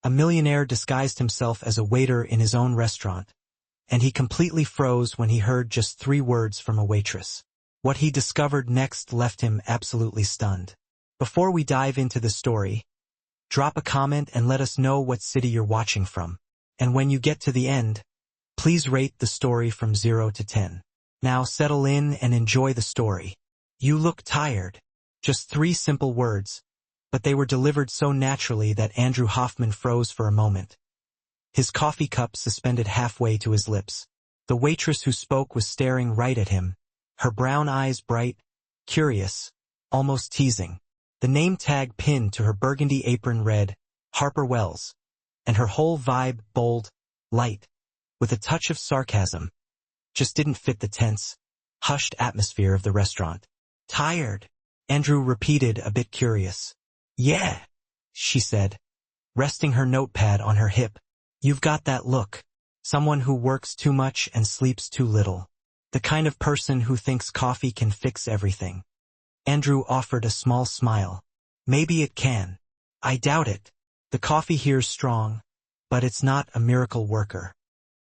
A millionaire disguised himself as a waiter in his own restaurant, and he completely froze when he heard just 3 words from a waitress. What he discovered next left him absolutely stunned. Before we dive into the story, drop a comment and let us know what city you're watching from. And when you get to the end, please rate the story from 0 to 10. Now settle in and enjoy the story. You look tired. Just 3 simple words, but they were delivered so naturally that Andrew Hoffman froze for a moment. His coffee cup suspended halfway to his lips. The waitress who spoke was staring right at him, her brown eyes bright, curious, almost teasing. The name tag pinned to her burgundy apron read, Harper Wells, and her whole vibe bold, light, with a touch of sarcasm, just didn't fit the tense, hushed atmosphere of the restaurant. Tired? Andrew repeated, a bit curious. Yeah, she said, resting her notepad on her hip. You've got that look. Someone who works too much and sleeps too little. The kind of person who thinks coffee can fix everything. Andrew offered a small smile. Maybe it can. I doubt it. The coffee here's strong, but it's not a miracle worker.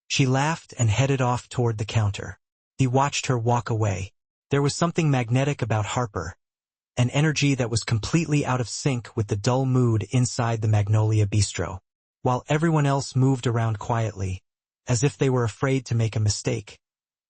She laughed and headed off toward the counter. He watched her walk away. There was something magnetic about Harper, an energy that was completely out of sync with the dull mood inside the Magnolia Bistro. While everyone else moved around quietly, as if they were afraid to make a mistake,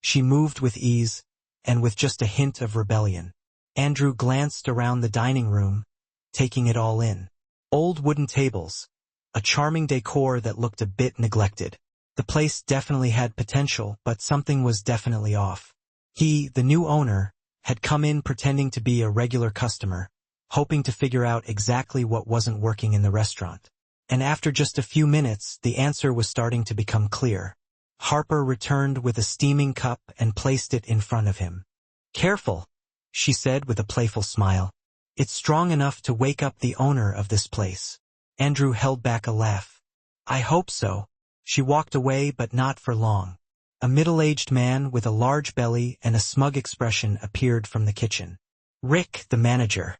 she moved with ease and with just a hint of rebellion. Andrew glanced around the dining room, taking it all in. Old wooden tables, a charming decor that looked a bit neglected. The place definitely had potential, but something was definitely off. He, the new owner, had come in pretending to be a regular customer, hoping to figure out exactly what wasn't working in the restaurant. And after just a few minutes, the answer was starting to become clear. Harper returned with a steaming cup and placed it in front of him. Careful, she said with a playful smile. It's strong enough to wake up the owner of this place. Andrew held back a laugh. I hope so. She walked away, but not for long. A middle-aged man with a large belly and a smug expression appeared from the kitchen. Rick, the manager.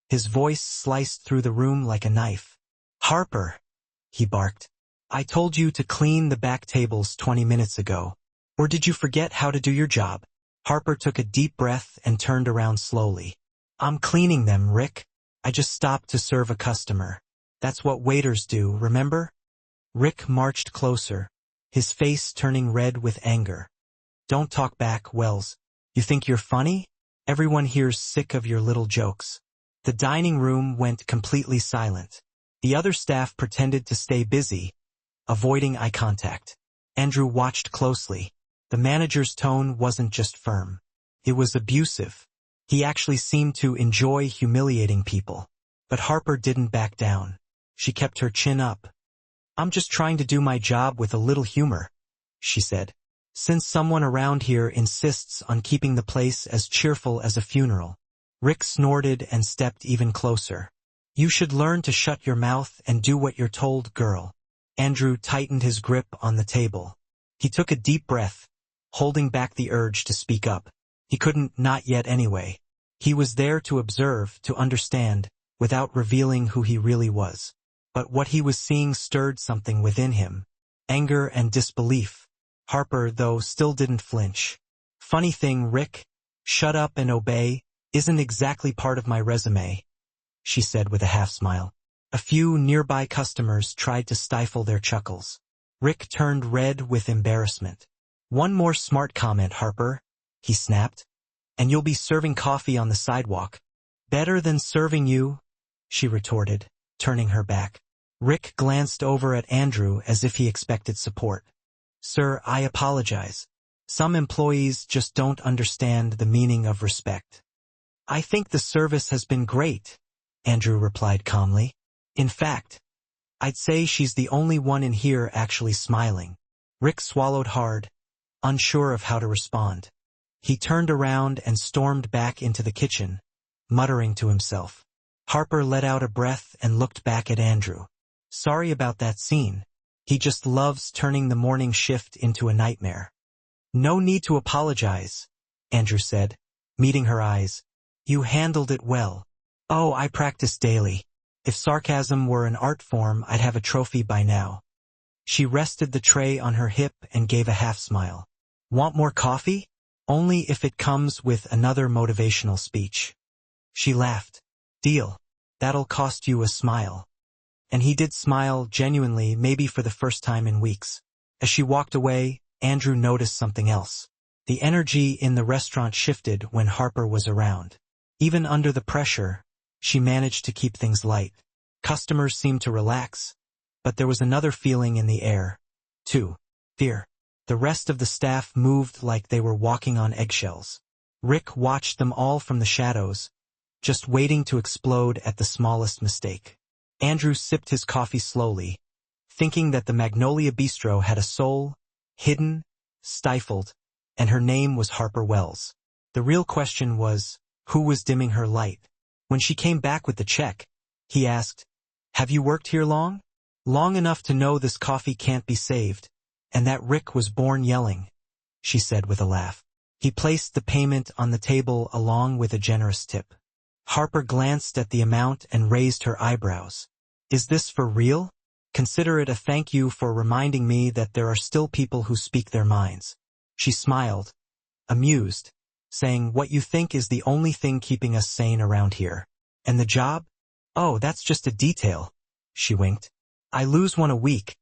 His voice sliced through the room like a knife. Harper, he barked. I told you to clean the back tables 20 minutes ago. Or did you forget how to do your job? Harper took a deep breath and turned around slowly. I'm cleaning them, Rick. I just stopped to serve a customer. That's what waiters do, remember? Rick marched closer, his face turning red with anger. Don't talk back, Wells. You think you're funny? Everyone here's sick of your little jokes. The dining room went completely silent. The other staff pretended to stay busy, avoiding eye contact. Andrew watched closely. The manager's tone wasn't just firm. It was abusive. He actually seemed to enjoy humiliating people. But Harper didn't back down. She kept her chin up. I'm just trying to do my job with a little humor, she said. Since someone around here insists on keeping the place as cheerful as a funeral. Rick snorted and stepped even closer. You should learn to shut your mouth and do what you're told, girl. Andrew tightened his grip on the table. He took a deep breath, holding back the urge to speak up. He couldn't, not yet anyway. He was there to observe, to understand, without revealing who he really was. But what he was seeing stirred something within him. Anger and disbelief. Harper, though, still didn't flinch. Funny thing, Rick, shut up and obey isn't exactly part of my resume, she said with a half-smile. A few nearby customers tried to stifle their chuckles. Rick turned red with embarrassment. One more smart comment, Harper, he snapped, and you'll be serving coffee on the sidewalk. Better than serving you, she retorted, turning her back. Rick glanced over at Andrew as if he expected support. Sir, I apologize. Some employees just don't understand the meaning of respect. I think the service has been great, Andrew replied calmly. In fact, I'd say she's the only one in here actually smiling. Rick swallowed hard, unsure of how to respond. He turned around and stormed back into the kitchen, muttering to himself. Harper let out a breath and looked back at Andrew. Sorry about that scene. He just loves turning the morning shift into a nightmare. No need to apologize, Andrew said, meeting her eyes. You handled it well. Oh, I practice daily. If sarcasm were an art form, I'd have a trophy by now. She rested the tray on her hip and gave a half-smile. Want more coffee? Only if it comes with another motivational speech. She laughed. Deal. That'll cost you a smile. And he did smile, genuinely, maybe for the first time in weeks. As she walked away, Andrew noticed something else. The energy in the restaurant shifted when Harper was around. Even under the pressure, she managed to keep things light. Customers seemed to relax, but there was another feeling in the air, too. Fear. The rest of the staff moved like they were walking on eggshells. Rick watched them all from the shadows, just waiting to explode at the smallest mistake. Andrew sipped his coffee slowly, thinking that the Magnolia Bistro had a soul, hidden, stifled, and her name was Harper Wells. The real question was, who was dimming her light? When she came back with the check, he asked, "Have you worked here long?" "Long enough to know this coffee can't be saved, and that Rick was born yelling," she said with a laugh. He placed the payment on the table along with a generous tip. Harper glanced at the amount and raised her eyebrows. "Is this for real? Consider it a thank you for reminding me that there are still people who speak their minds." She smiled, amused, saying, "What you think is the only thing keeping us sane around here. And the job? Oh, that's just a detail." She winked. "I lose one a week,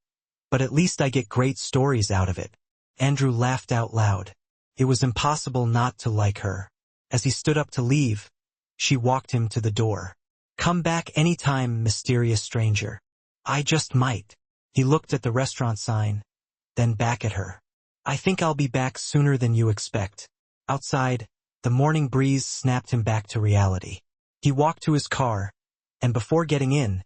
but at least I get great stories out of it." Andrew laughed out loud. It was impossible not to like her. As he stood up to leave, she walked him to the door. "Come back any time, mysterious stranger." "I just might." He looked at the restaurant sign, then back at her. "I think I'll be back sooner than you expect." Outside, the morning breeze snapped him back to reality. He walked to his car, and before getting in,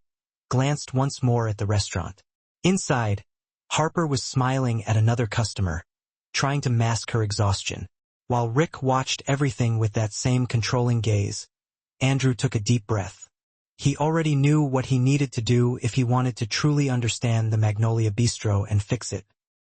glanced once more at the restaurant. Inside, Harper was smiling at another customer, trying to mask her exhaustion. While Rick watched everything with that same controlling gaze, Andrew took a deep breath. He already knew what he needed to do if he wanted to truly understand the Magnolia Bistro and fix it.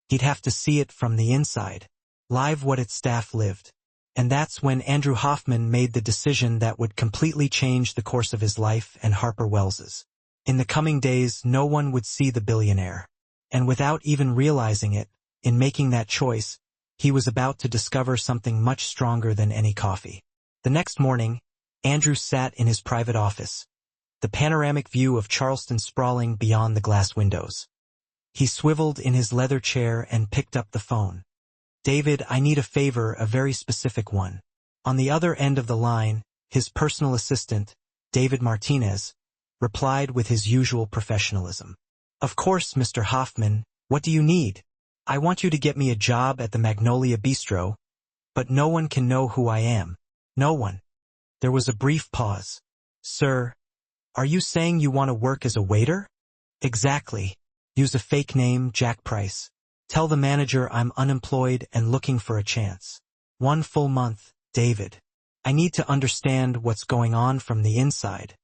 He'd have to see it from the inside, live what its staff lived. And that's when Andrew Hoffman made the decision that would completely change the course of his life and Harper Wells's. In the coming days, no one would see the billionaire. And without even realizing it, in making that choice, he was about to discover something much stronger than any coffee. The next morning, Andrew sat in his private office, the panoramic view of Charleston sprawling beyond the glass windows. He swiveled in his leather chair and picked up the phone. "David, I need a favor, a very specific one." On the other end of the line, his personal assistant, David Martinez, replied with his usual professionalism. "Of course, Mr. Hoffman, what do you need?" "I want you to get me a job at the Magnolia Bistro, but no one can know who I am." "No one." There was a brief pause. "Sir, are you saying you want to work as a waiter?" "Exactly. Use a fake name, Jack Price. Tell the manager I'm unemployed and looking for a chance. 1 full month, David. I need to understand what's going on from the inside."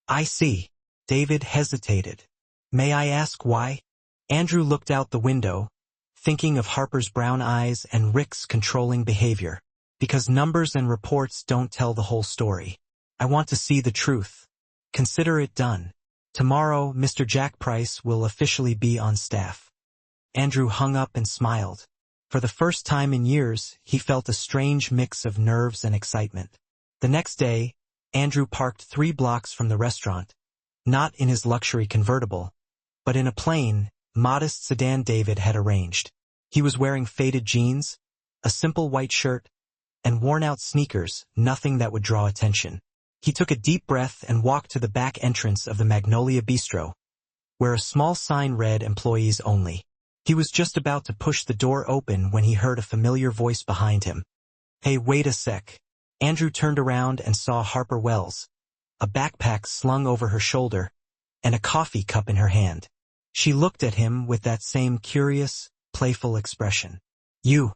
"I see." David hesitated. "May I ask why?" Andrew looked out the window, thinking of Harper's brown eyes and Rick's controlling behavior. "Because numbers and reports don't tell the whole story. I want to see the truth." "Consider it done. Tomorrow, Mr. Jack Price will officially be on staff." Andrew hung up and smiled. For the first time in years, he felt a strange mix of nerves and excitement. The next day, Andrew parked 3 blocks from the restaurant, not in his luxury convertible, but in a plain, modest sedan David had arranged. He was wearing faded jeans, a simple white shirt, and worn-out sneakers, nothing that would draw attention. He took a deep breath and walked to the back entrance of the Magnolia Bistro, where a small sign read "Employees Only." He was just about to push the door open when he heard a familiar voice behind him. "Hey, wait a sec." Andrew turned around and saw Harper Wells, a backpack slung over her shoulder, and a coffee cup in her hand. She looked at him with that same curious, playful expression. You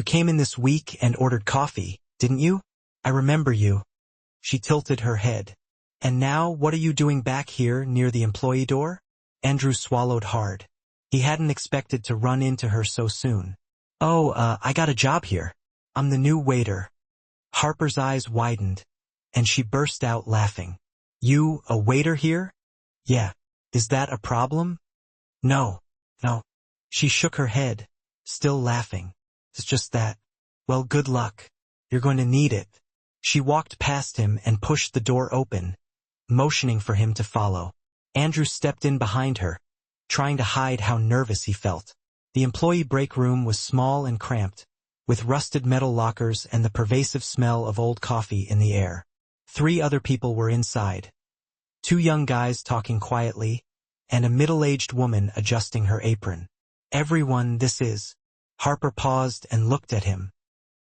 came in this week and ordered coffee, didn't you? I remember you." She tilted her head. "And now, what are you doing back here near the employee door?" Andrew swallowed hard. He hadn't expected to run into her so soon. "Oh, I got a job here. I'm the new waiter." Harper's eyes widened, and she burst out laughing. "You, a waiter here? Yeah. Is that a problem? No. No. She shook her head, still laughing. It's just that. Well, good luck. You're going to need it. She walked past him and pushed the door open, motioning for him to follow. Andrew stepped in behind her, trying to hide how nervous he felt. The employee break room was small and cramped, with rusted metal lockers and the pervasive smell of old coffee in the air. 3 other people were inside. 2 young guys talking quietly, and a middle-aged woman adjusting her apron. Everyone, this is. Harper paused and looked at him.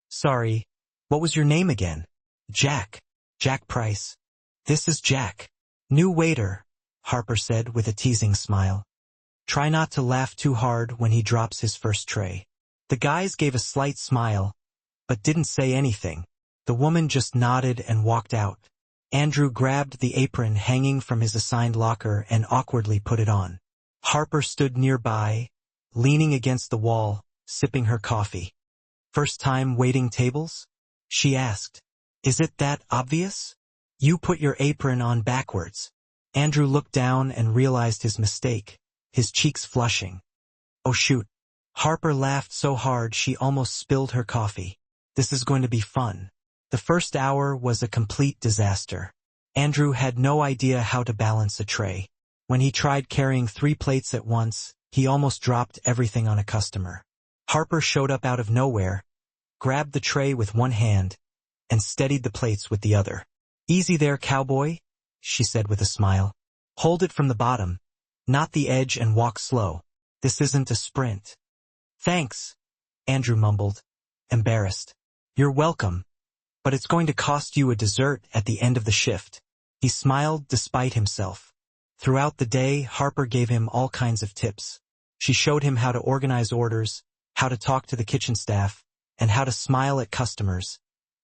Sorry, what was your name again? Jack. Jack Price. This is Jack. New waiter, Harper said with a teasing smile. Try not to laugh too hard when he drops his first tray. The guys gave a slight smile, but didn't say anything. The woman just nodded and walked out. Andrew grabbed the apron hanging from his assigned locker and awkwardly put it on. Harper stood nearby, leaning against the wall, sipping her coffee. First time waiting tables? She asked. Is it that obvious? You put your apron on backwards. Andrew looked down and realized his mistake, his cheeks flushing. Oh shoot. Harper laughed so hard she almost spilled her coffee. This is going to be fun. The first hour was a complete disaster. Andrew had no idea how to balance a tray. When he tried carrying 3 plates at once, he almost dropped everything on a customer. Harper showed up out of nowhere, grabbed the tray with one hand, and steadied the plates with the other. Easy there, cowboy, she said with a smile. Hold it from the bottom, not the edge, and walk slow. This isn't a sprint. Thanks, Andrew mumbled, embarrassed. You're welcome. But it's going to cost you a dessert at the end of the shift. He smiled despite himself. Throughout the day, Harper gave him all kinds of tips. She showed him how to organize orders, how to talk to the kitchen staff, and how to smile at customers,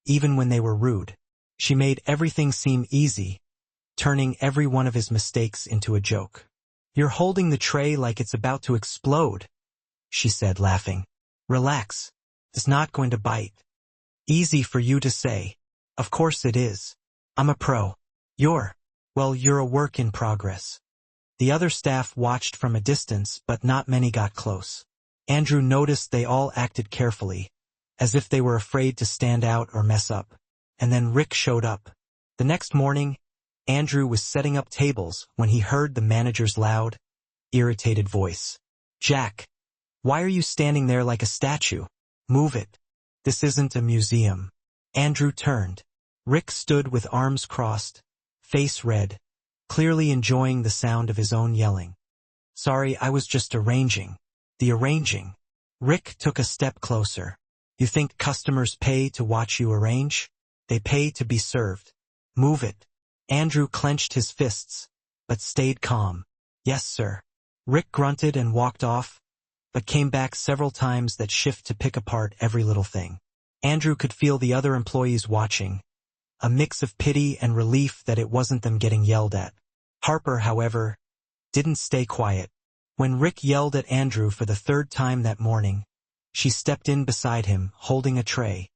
even when they were rude. She made everything seem easy, turning every one of his mistakes into a joke. You're holding the tray like it's about to explode, she said, laughing. Relax. It's not going to bite. Easy for you to say. Of course it is. I'm a pro. You're a work in progress. The other staff watched from a distance, but not many got close. Andrew noticed they all acted carefully, as if they were afraid to stand out or mess up. And then Rick showed up. The next morning, Andrew was setting up tables when he heard the manager's loud, irritated voice. Jack, why are you standing there like a statue? Move it. This isn't a museum. Andrew turned. Rick stood with arms crossed, face red, clearly enjoying the sound of his own yelling. Sorry, I was just arranging. The arranging. Rick took a step closer. You think customers pay to watch you arrange? They pay to be served. Move it. Andrew clenched his fists, but stayed calm. Yes, sir. Rick grunted and walked off, but came back several times that shift to pick apart every little thing. Andrew could feel the other employees watching, a mix of pity and relief that it wasn't them getting yelled at. Harper, however, didn't stay quiet. When Rick yelled at Andrew for the 3rd time that morning, she stepped in beside him, holding a tray.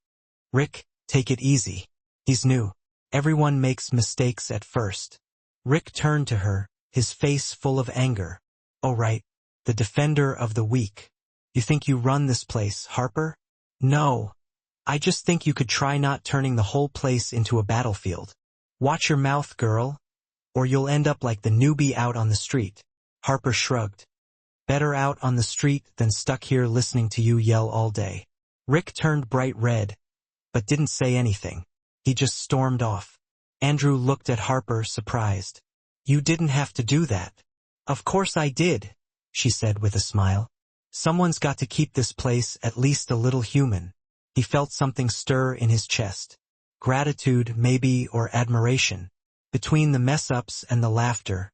Rick, take it easy. He's new. Everyone makes mistakes at first. Rick turned to her, his face full of anger. Oh right. The defender of the weak. You think you run this place, Harper? No. I just think you could try not turning the whole place into a battlefield. Watch your mouth, girl, or you'll end up like the newbie out on the street. Harper shrugged. Better out on the street than stuck here listening to you yell all day. Rick turned bright red, but didn't say anything. He just stormed off. Andrew looked at Harper, surprised. You didn't have to do that. Of course I did, she said with a smile. Someone's got to keep this place at least a little human. He felt something stir in his chest. Gratitude, maybe, or admiration. Between the mess-ups and the laughter,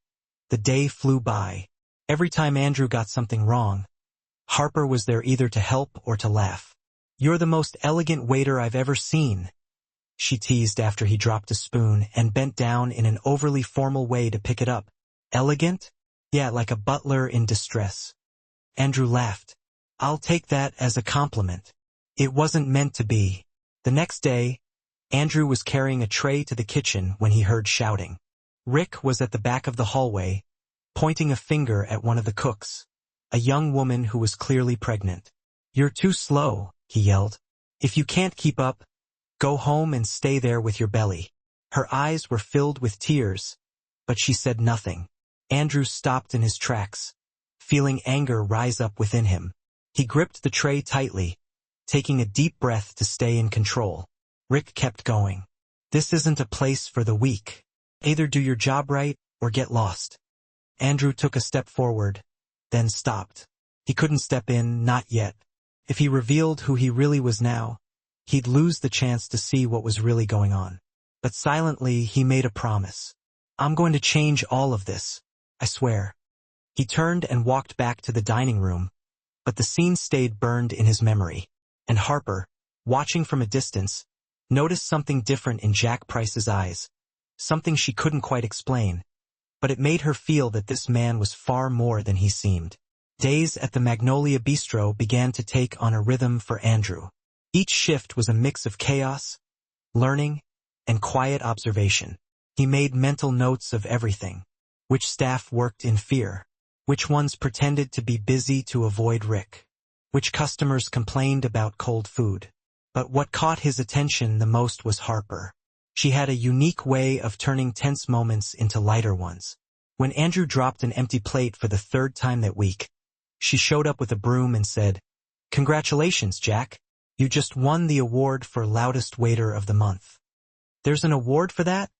the day flew by. Every time Andrew got something wrong, Harper was there either to help or to laugh. You're the most elegant waiter I've ever seen, she teased after he dropped a spoon and bent down in an overly formal way to pick it up. Elegant? Yeah, like a butler in distress. Andrew laughed. I'll take that as a compliment. It wasn't meant to be. The next day, Andrew was carrying a tray to the kitchen when he heard shouting. Rick was at the back of the hallway, pointing a finger at one of the cooks, a young woman who was clearly pregnant. "You're too slow," he yelled. "If you can't keep up, go home and stay there with your belly." Her eyes were filled with tears, but she said nothing. Andrew stopped in his tracks, feeling anger rise up within him. He gripped the tray tightly, taking a deep breath to stay in control. Rick kept going. "This isn't a place for the weak. Either do your job right or get lost." Andrew took a step forward, then stopped. He couldn't step in, not yet. If he revealed who he really was now, he'd lose the chance to see what was really going on. But silently, he made a promise. "I'm going to change all of this. I swear." He turned and walked back to the dining room, but the scene stayed burned in his memory. And Harper, watching from a distance, noticed something different in Jack Price's eyes, something she couldn't quite explain, but it made her feel that this man was far more than he seemed. Days at the Magnolia Bistro began to take on a rhythm for Andrew. Each shift was a mix of chaos, learning, and quiet observation. He made mental notes of everything. Which staff worked in fear? Which ones pretended to be busy to avoid Rick? Which customers complained about cold food? But what caught his attention the most was Harper. She had a unique way of turning tense moments into lighter ones. When Andrew dropped an empty plate for the third time that week, she showed up with a broom and said, "Congratulations, Jack. You just won the award for Loudest Waiter of the Month." "There's an award for that?"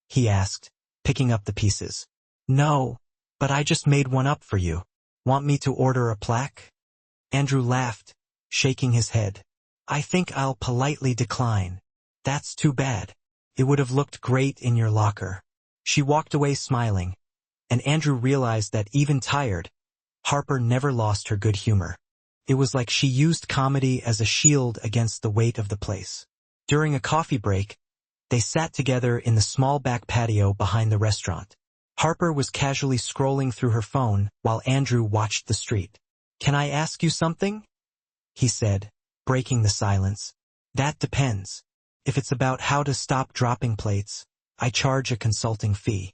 he asked, picking up the pieces. "No, but I just made one up for you. Want me to order a plaque?" Andrew laughed, shaking his head. "I think I'll politely decline. That's too bad. It would have looked great in your locker." She walked away smiling, and Andrew realized that even tired, Harper never lost her good humor. It was like she used comedy as a shield against the weight of the place. During a coffee break, they sat together in the small back patio behind the restaurant. Harper was casually scrolling through her phone while Andrew watched the street. "Can I ask you something?" he said, breaking the silence. "That depends. If it's about how to stop dropping plates, I charge a consulting fee."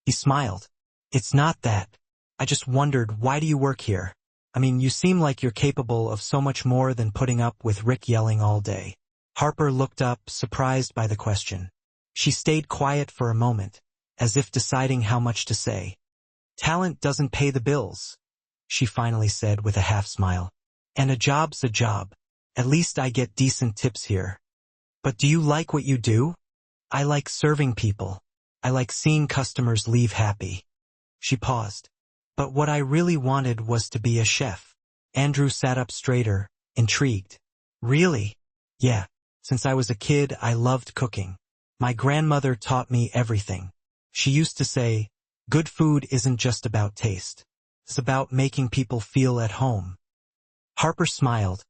He smiled. "It's not that. I just wondered, why do you work here? I mean, you seem like you're capable of so much more than putting up with Rick yelling all day." Harper looked up, surprised by the question. She stayed quiet for a moment, as if deciding how much to say. "Talent doesn't pay the bills," she finally said with a half smile. "And a job's a job. At least I get decent tips here." "But do you like what you do?" "I like serving people. I like seeing customers leave happy." She paused. "But what I really wanted was to be a chef." Andrew sat up straighter, intrigued. "Really?" "Yeah. Since I was a kid, I loved cooking. My grandmother taught me everything. She used to say, good food isn't just about taste. It's about making people feel at home." Harper smiled,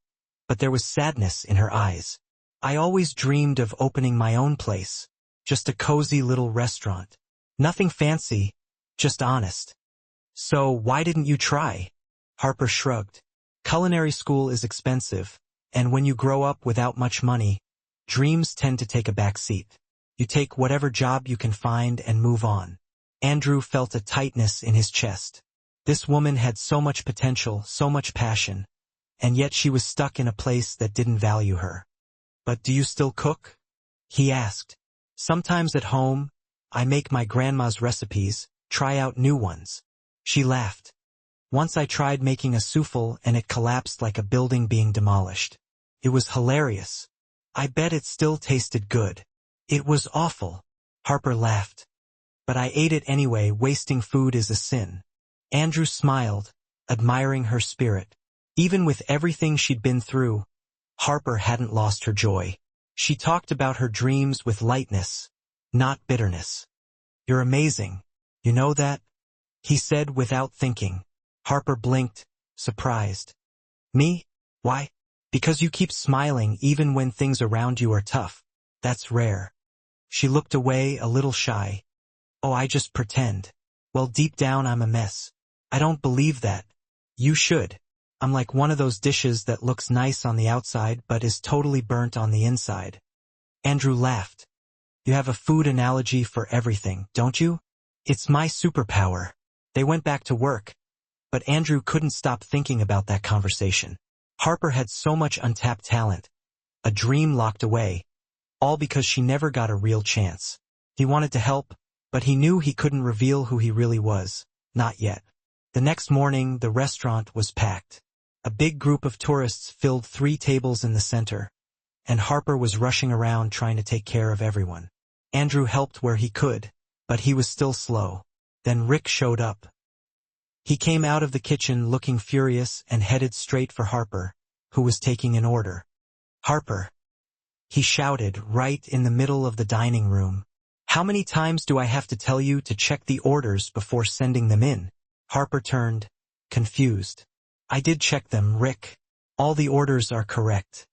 but there was sadness in her eyes. "I always dreamed of opening my own place, just a cozy little restaurant. Nothing fancy, just honest." "So why didn't you try?" Harper shrugged. "Culinary school is expensive, and when you grow up without much money, dreams tend to take a back seat. You take whatever job you can find and move on." Andrew felt a tightness in his chest. This woman had so much potential, so much passion, and yet she was stuck in a place that didn't value her. "But do you still cook?" he asked. "Sometimes at home, I make my grandma's recipes, try out new ones." She laughed. "Once I tried making a souffle and it collapsed like a building being demolished. It was hilarious. I bet it still tasted good." "It was awful," Harper laughed. "But I ate it anyway. Wasting food is a sin." Andrew smiled, admiring her spirit. Even with everything she'd been through, Harper hadn't lost her joy. She talked about her dreams with lightness, not bitterness. "You're amazing. You know that?" he said without thinking. Harper blinked, surprised. "Me? Why?" "Because you keep smiling even when things around you are tough. That's rare." She looked away, a little shy. "Oh, I just pretend. Well, deep down I'm a mess. I don't believe that. You should. I'm like one of those dishes that looks nice on the outside but is totally burnt on the inside." Andrew laughed. "You have a food analogy for everything, don't you?" "It's my superpower." They went back to work, but Andrew couldn't stop thinking about that conversation. Harper had so much untapped talent, a dream locked away, all because she never got a real chance. He wanted to help, but he knew he couldn't reveal who he really was. Not yet. The next morning, the restaurant was packed. A big group of tourists filled 3 tables in the center, and Harper was rushing around trying to take care of everyone. Andrew helped where he could, but he was still slow. Then Rick showed up. He came out of the kitchen looking furious and headed straight for Harper, who was taking an order. "Harper," he shouted right in the middle of the dining room. "How many times do I have to tell you to check the orders before sending them in?" Harper turned, confused. "I did check them, Rick. All the orders are correct."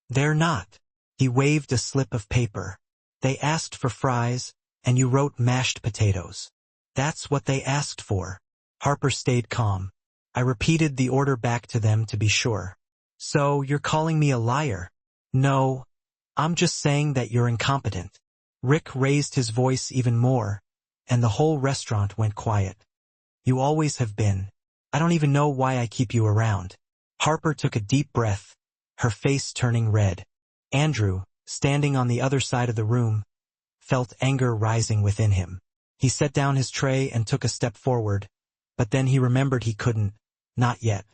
"They're not." He waved a slip of paper. "They asked for fries, and you wrote mashed potatoes. That's what they asked for." Harper stayed calm. "I repeated the order back to them to be sure." "So, you're calling me a liar?" "No, I'm just saying that you're incompetent." Rick raised his voice even more, and the whole restaurant went quiet. "You always have been. I don't even know why I keep you around." Harper took a deep breath, her face turning red. Andrew, standing on the other side of the room, felt anger rising within him. He set down his tray and took a step forward, but then he remembered he couldn't. Not yet.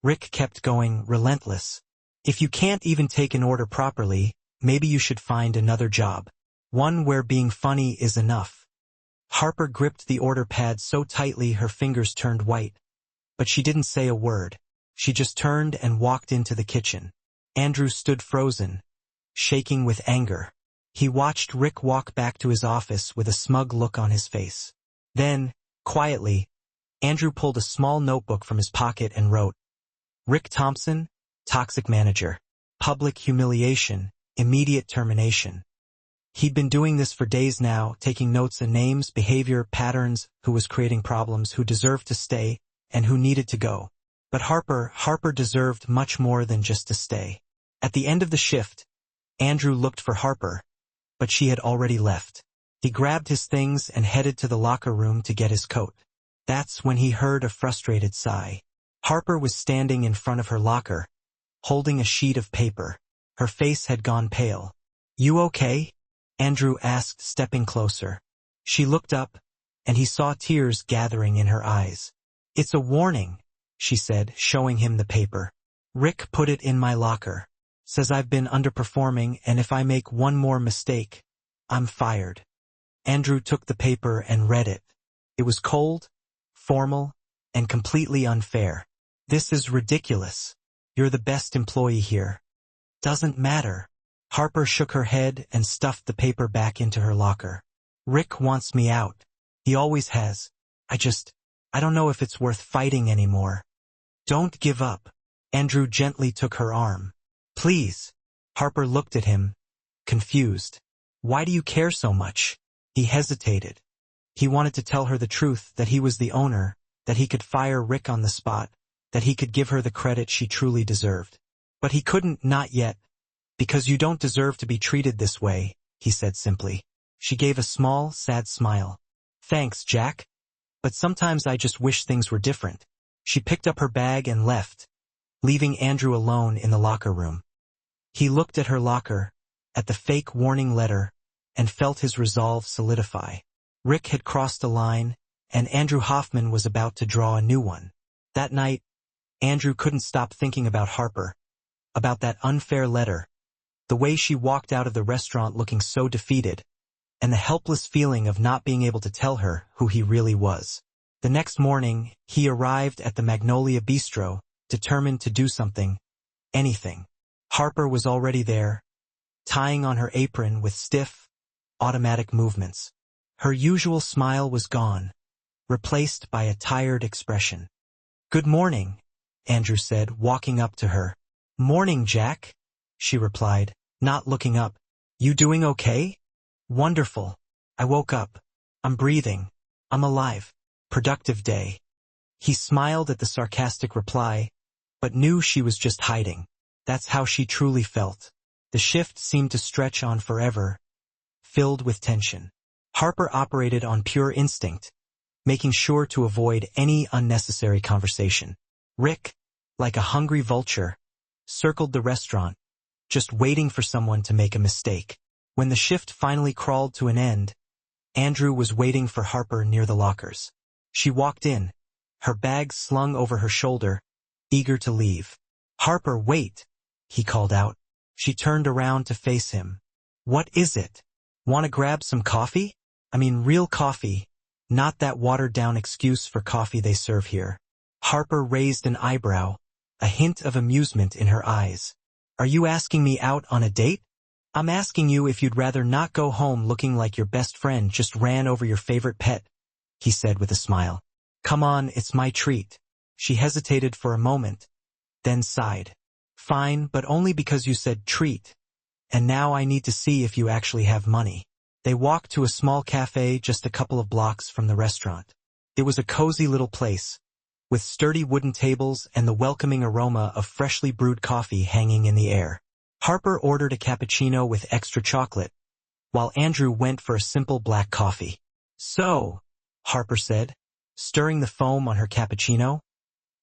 Rick kept going, relentless. "If you can't even take an order properly, maybe you should find another job. One where being funny is enough." Harper gripped the order pad so tightly her fingers turned white, but she didn't say a word. She just turned and walked into the kitchen. Andrew stood frozen, shaking with anger. He watched Rick walk back to his office with a smug look on his face. Then, quietly, Andrew pulled a small notebook from his pocket and wrote, "Rick Thompson, toxic manager. Public humiliation, immediate termination." He'd been doing this for days now, taking notes of names, behavior, patterns, who was creating problems, who deserved to stay, and who needed to go. But Harper deserved much more than just to stay. At the end of the shift, Andrew looked for Harper, but she had already left. He grabbed his things and headed to the locker room to get his coat. That's when he heard a frustrated sigh. Harper was standing in front of her locker, holding a sheet of paper. Her face had gone pale. "You okay?" Andrew asked, stepping closer. She looked up, and he saw tears gathering in her eyes. "It's a warning," she said, showing him the paper. "Rick put it in my locker. Says I've been underperforming, and if I make one more mistake, I'm fired." Andrew took the paper and read it. It was cold, formal, and completely unfair. "This is ridiculous. You're the best employee here." "Doesn't matter." Harper shook her head and stuffed the paper back into her locker. "Rick wants me out. He always has. I don't know if it's worth fighting anymore." "Don't give up." Andrew gently took her arm. "Please." Harper looked at him, confused. "Why do you care so much?" He hesitated. He wanted to tell her the truth, that he was the owner, that he could fire Rick on the spot, that he could give her the credit she truly deserved. But he couldn't, not yet. "Because you don't deserve to be treated this way," he said simply. She gave a small, sad smile. "Thanks, Jack. But sometimes I just wish things were different." She picked up her bag and left, leaving Andrew alone in the locker room. He looked at her locker, at the fake warning letter, and felt his resolve solidify. Rick had crossed a line, and Andrew Hoffman was about to draw a new one. That night, Andrew couldn't stop thinking about Harper, about that unfair letter, the way she walked out of the restaurant looking so defeated, and the helpless feeling of not being able to tell her who he really was. The next morning, he arrived at the Magnolia Bistro, determined to do something, anything. Harper was already there, tying on her apron with stiff, automatic movements. Her usual smile was gone, replaced by a tired expression. "Good morning," Andrew said, walking up to her. "Morning, Jack," she replied, not looking up. "You doing okay?" "Wonderful. I woke up. I'm breathing. I'm alive. Productive day." He smiled at the sarcastic reply, but knew she was just hiding. That's how she truly felt. The shift seemed to stretch on forever, filled with tension. Harper operated on pure instinct. making sure to avoid any unnecessary conversation. Rick, like a hungry vulture, circled the restaurant, just waiting for someone to make a mistake. When the shift finally crawled to an end, Andrew was waiting for Harper near the lockers. She walked in, her bag slung over her shoulder, eager to leave. "Harper, wait," he called out. She turned around to face him. "What is it? Want to grab some coffee? I mean real coffee, not that watered-down excuse for coffee they serve here." Harper raised an eyebrow, a hint of amusement in her eyes. "Are you asking me out on a date? I'm asking you if you'd rather not go home looking like your best friend just ran over your favorite pet," he said with a smile. "Come on, it's my treat." She hesitated for a moment, then sighed. "Fine, but only because you said treat. And now I need to see if you actually have money." They walked to a small cafe just a couple of blocks from the restaurant. It was a cozy little place, with sturdy wooden tables and the welcoming aroma of freshly brewed coffee hanging in the air. Harper ordered a cappuccino with extra chocolate, while Andrew went for a simple black coffee. "So," Harper said, stirring the foam on her cappuccino,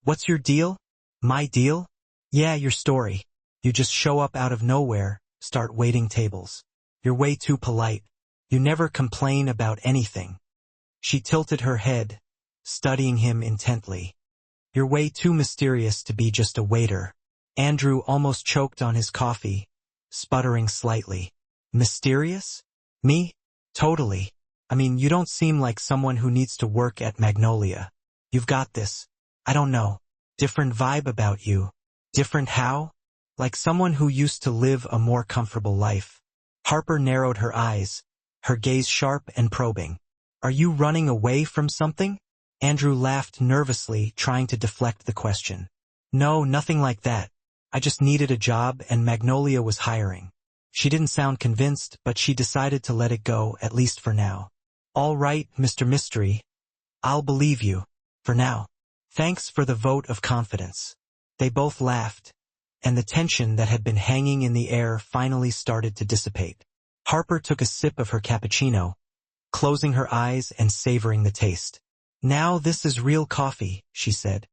"what's your deal?" "My deal? Yeah, your story. You just show up out of nowhere, start waiting tables. You're way too polite. You never complain about anything." She tilted her head, studying him intently. "You're way too mysterious to be just a waiter." Andrew almost choked on his coffee, sputtering slightly. "Mysterious? Me? Totally. I mean, you don't seem like someone who needs to work at Magnolia. You've got this, I don't know, different vibe about you." "Different how?" "Like someone who used to live a more comfortable life." Harper narrowed her eyes, her gaze sharp and probing. "Are you running away from something?" Andrew laughed nervously, trying to deflect the question. "No, nothing like that. I just needed a job and Magnolia was hiring." She didn't sound convinced, but she decided to let it go, at least for now. "All right, Mr. Mystery. I'll believe you. For now. Thanks for the vote of confidence." They both laughed, and the tension that had been hanging in the air finally started to dissipate. Harper took a sip of her cappuccino, closing her eyes and savoring the taste. "Now this is real coffee," she said.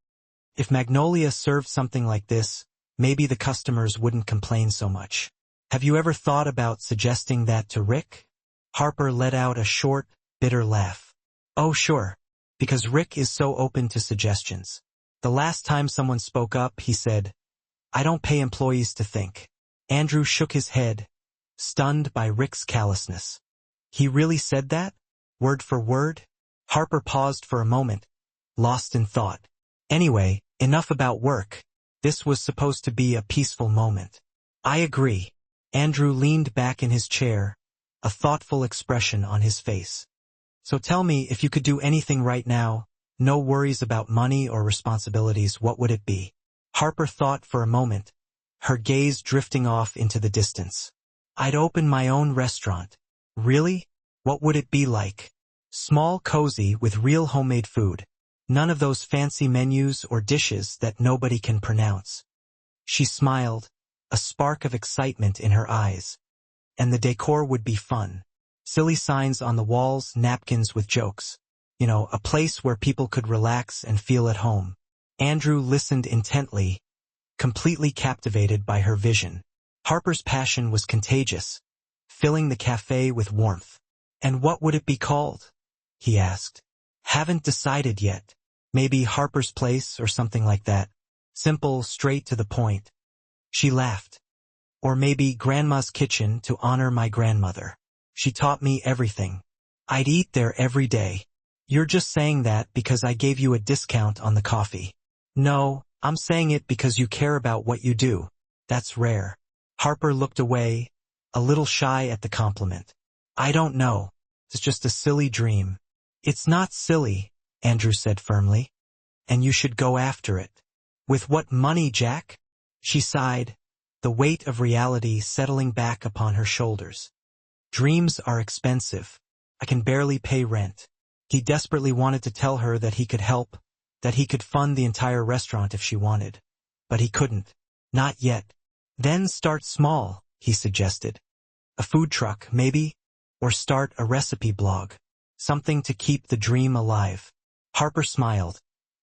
"If Magnolia served something like this, maybe the customers wouldn't complain so much. Have you ever thought about suggesting that to Rick?" Harper let out a short, bitter laugh. "Oh sure, because Rick is so open to suggestions. The last time someone spoke up, he said, 'I don't pay employees to think.'" Andrew shook his head, stunned by Rick's callousness. "He really said that? Word for word?" Harper paused for a moment, lost in thought. "Anyway, enough about work. This was supposed to be a peaceful moment." "I agree." Andrew leaned back in his chair, a thoughtful expression on his face. "So tell me, if you could do anything right now, no worries about money or responsibilities, what would it be?" Harper thought for a moment, her gaze drifting off into the distance. "I'd open my own restaurant." "Really? What would it be like?" "Small, cozy, with real homemade food. None of those fancy menus or dishes that nobody can pronounce." She smiled, a spark of excitement in her eyes. "And the decor would be fun. Silly signs on the walls, napkins with jokes. You know, a place where people could relax and feel at home." Andrew listened intently, completely captivated by her vision. Harper's passion was contagious, filling the cafe with warmth. "And what would it be called?" he asked. "Haven't decided yet. Maybe Harper's Place or something like that. Simple, straight to the point." She laughed. "Or maybe Grandma's Kitchen to honor my grandmother. She taught me everything. I'd eat there every day." "You're just saying that because I gave you a discount on the coffee." "No, I'm saying it because you care about what you do. That's rare." Harper looked away, a little shy at the compliment. "I don't know. It's just a silly dream." "It's not silly," Andrew said firmly. "And you should go after it." "With what money, Jack?" She sighed, the weight of reality settling back upon her shoulders. "Dreams are expensive. I can barely pay rent." He desperately wanted to tell her that he could help, that he could fund the entire restaurant if she wanted. But he couldn't. Not yet. "Then start small," he suggested. "A food truck, maybe? Or start a recipe blog. Something to keep the dream alive." Harper smiled,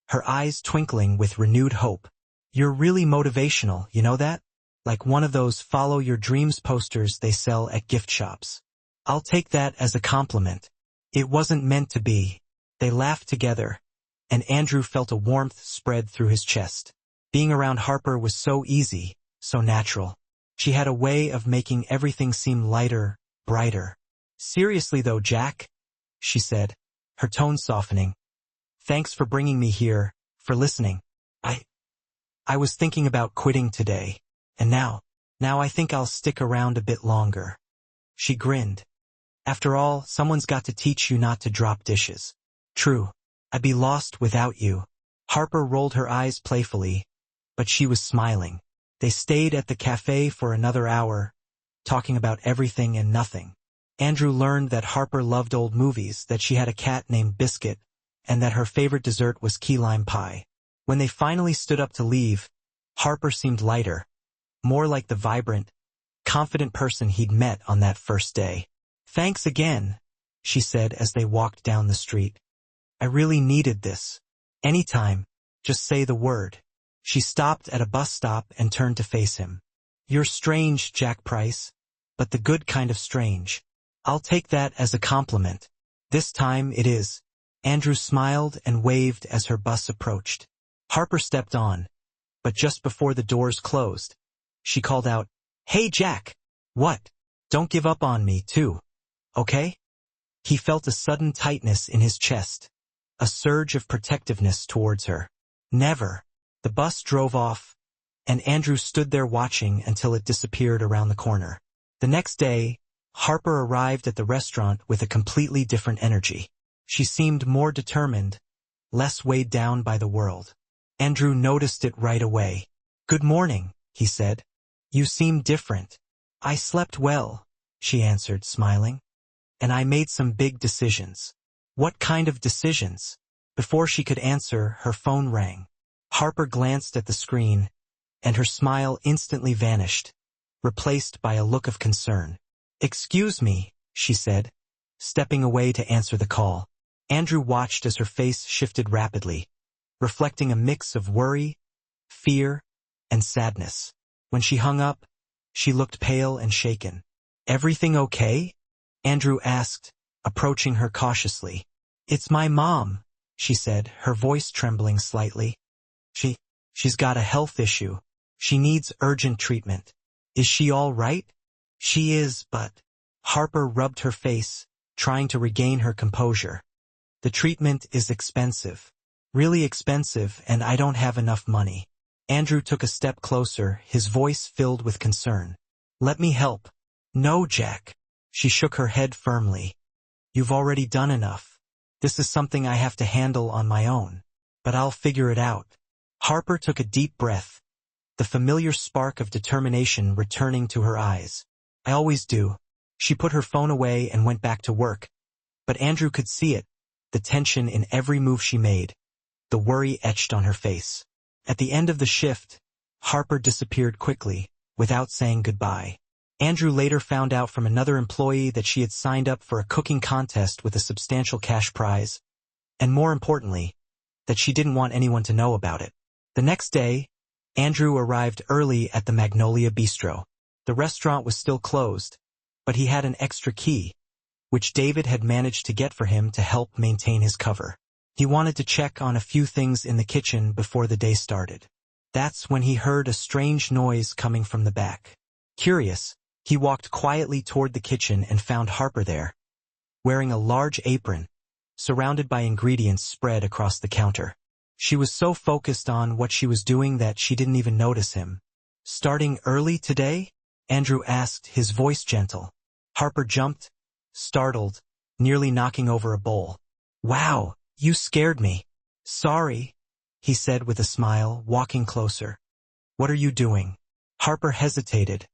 her eyes twinkling with renewed hope. You're really motivational, you know that? Like one of those follow your dreams posters they sell at gift shops. I'll take that as a compliment. It wasn't meant to be. They laughed together, and Andrew felt a warmth spread through his chest. Being around Harper was so easy, so natural. She had a way of making everything seem lighter, brighter. Seriously though, Jack, she said, her tone softening. Thanks for bringing me here, for listening. I was thinking about quitting today, and now I think I'll stick around a bit longer. She grinned. After all, someone's got to teach you not to drop dishes. True. I'd be lost without you. Harper rolled her eyes playfully, but she was smiling. They stayed at the cafe for another hour, talking about everything and nothing. Andrew learned that Harper loved old movies, that she had a cat named Biscuit, and that her favorite dessert was key lime pie. When they finally stood up to leave, Harper seemed lighter, more like the vibrant, confident person he'd met on that first day. Thanks again, she said as they walked down the street. I really needed this. Anytime, just say the word. She stopped at a bus stop and turned to face him. You're strange, Jack Price, but the good kind of strange. I'll take that as a compliment. This time it is. Andrew smiled and waved as her bus approached. Harper stepped on, but just before the doors closed, she called out, Hey Jack! What? Don't give up on me, too. Okay? He felt a sudden tightness in his chest, a surge of protectiveness towards her. Never. The bus drove off, and Andrew stood there watching until it disappeared around the corner. The next day, Harper arrived at the restaurant with a completely different energy. She seemed more determined, less weighed down by the world. Andrew noticed it right away. Good morning, he said. You seem different. I slept well, she answered, smiling. And I made some big decisions. What kind of decisions? Before she could answer, her phone rang. Harper glanced at the screen, and her smile instantly vanished, replaced by a look of concern. Excuse me, she said, stepping away to answer the call. Andrew watched as her face shifted rapidly, reflecting a mix of worry, fear, and sadness. When she hung up, she looked pale and shaken. Everything okay? Andrew asked, approaching her cautiously. It's my mom, she said, her voice trembling slightly. She's got a health issue. She needs urgent treatment. Is she all right? She is, but... Harper rubbed her face, trying to regain her composure. The treatment is expensive. Really expensive, and I don't have enough money. Andrew took a step closer, his voice filled with concern. Let me help. No, Jack. She shook her head firmly. You've already done enough. This is something I have to handle on my own. But I'll figure it out. Harper took a deep breath, the familiar spark of determination returning to her eyes. I always do. She put her phone away and went back to work. But Andrew could see it, the tension in every move she made, the worry etched on her face. At the end of the shift, Harper disappeared quickly, without saying goodbye. Andrew later found out from another employee that she had signed up for a cooking contest with a substantial cash prize, and more importantly, that she didn't want anyone to know about it. The next day, Andrew arrived early at the Magnolia Bistro. The restaurant was still closed, but he had an extra key, which David had managed to get for him to help maintain his cover. He wanted to check on a few things in the kitchen before the day started. That's when he heard a strange noise coming from the back. Curious, he walked quietly toward the kitchen and found Harper there, wearing a large apron, surrounded by ingredients spread across the counter. She was so focused on what she was doing that she didn't even notice him. Starting early today? Andrew asked, his voice gentle. Harper jumped, startled, nearly knocking over a bowl. Wow, you scared me. Sorry, he said with a smile, walking closer. What are you doing? Harper hesitated,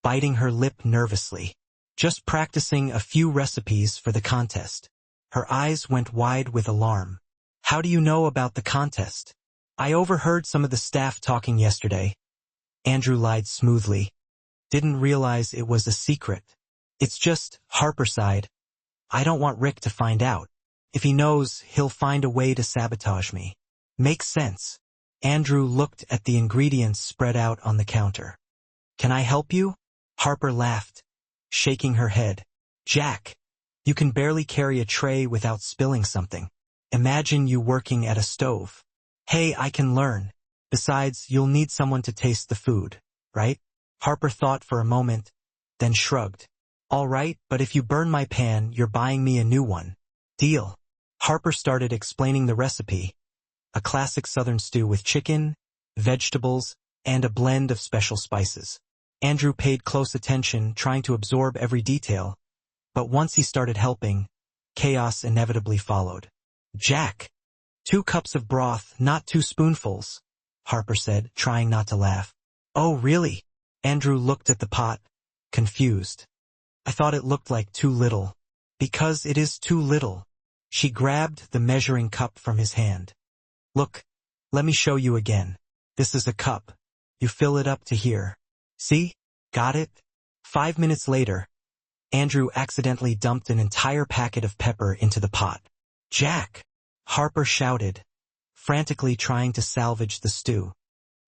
biting her lip nervously. Just practicing a few recipes for the contest. Her eyes went wide with alarm. How do you know about the contest? I overheard some of the staff talking yesterday. Andrew lied smoothly. Didn't realize it was a secret. It's just, Harper sighed. I don't want Rick to find out. If he knows, he'll find a way to sabotage me. Makes sense. Andrew looked at the ingredients spread out on the counter. Can I help you? Harper laughed, shaking her head. Jack, you can barely carry a tray without spilling something. Imagine you working at a stove. Hey, I can learn. Besides, you'll need someone to taste the food, right? Harper thought for a moment, then shrugged. All right, but if you burn my pan, you're buying me a new one. Deal. Harper started explaining the recipe. A classic southern stew with chicken, vegetables, and a blend of special spices. Andrew paid close attention, trying to absorb every detail. But once he started helping, chaos inevitably followed. Jack, 2 cups of broth, not 2 spoonfuls, Harper said, trying not to laugh. Oh, really? Andrew looked at the pot, confused. I thought it looked like too little. Because it is too little. She grabbed the measuring cup from his hand. Look, let me show you again. This is a cup. You fill it up to here. See? Got it? 5 minutes later, Andrew accidentally dumped an entire packet of pepper into the pot. Jack! Harper shouted, frantically trying to salvage the stew.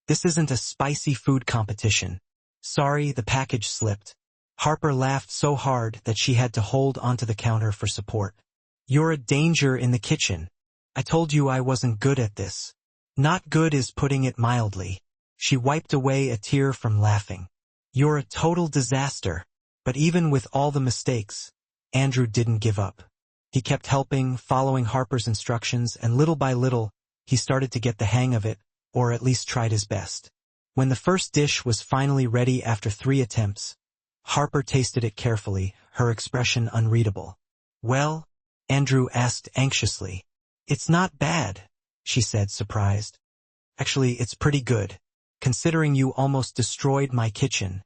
This isn't a spicy food competition. Sorry, the package slipped. Harper laughed so hard that she had to hold onto the counter for support. You're a danger in the kitchen. I told you I wasn't good at this. Not good is putting it mildly. She wiped away a tear from laughing. You're a total disaster. But even with all the mistakes, Andrew didn't give up. He kept helping, following Harper's instructions, and little by little, he started to get the hang of it, or at least tried his best. When the first dish was finally ready after 3 attempts, Harper tasted it carefully, her expression unreadable. Well? Andrew asked anxiously. It's not bad, she said, surprised. Actually, it's pretty good. Considering you almost destroyed my kitchen.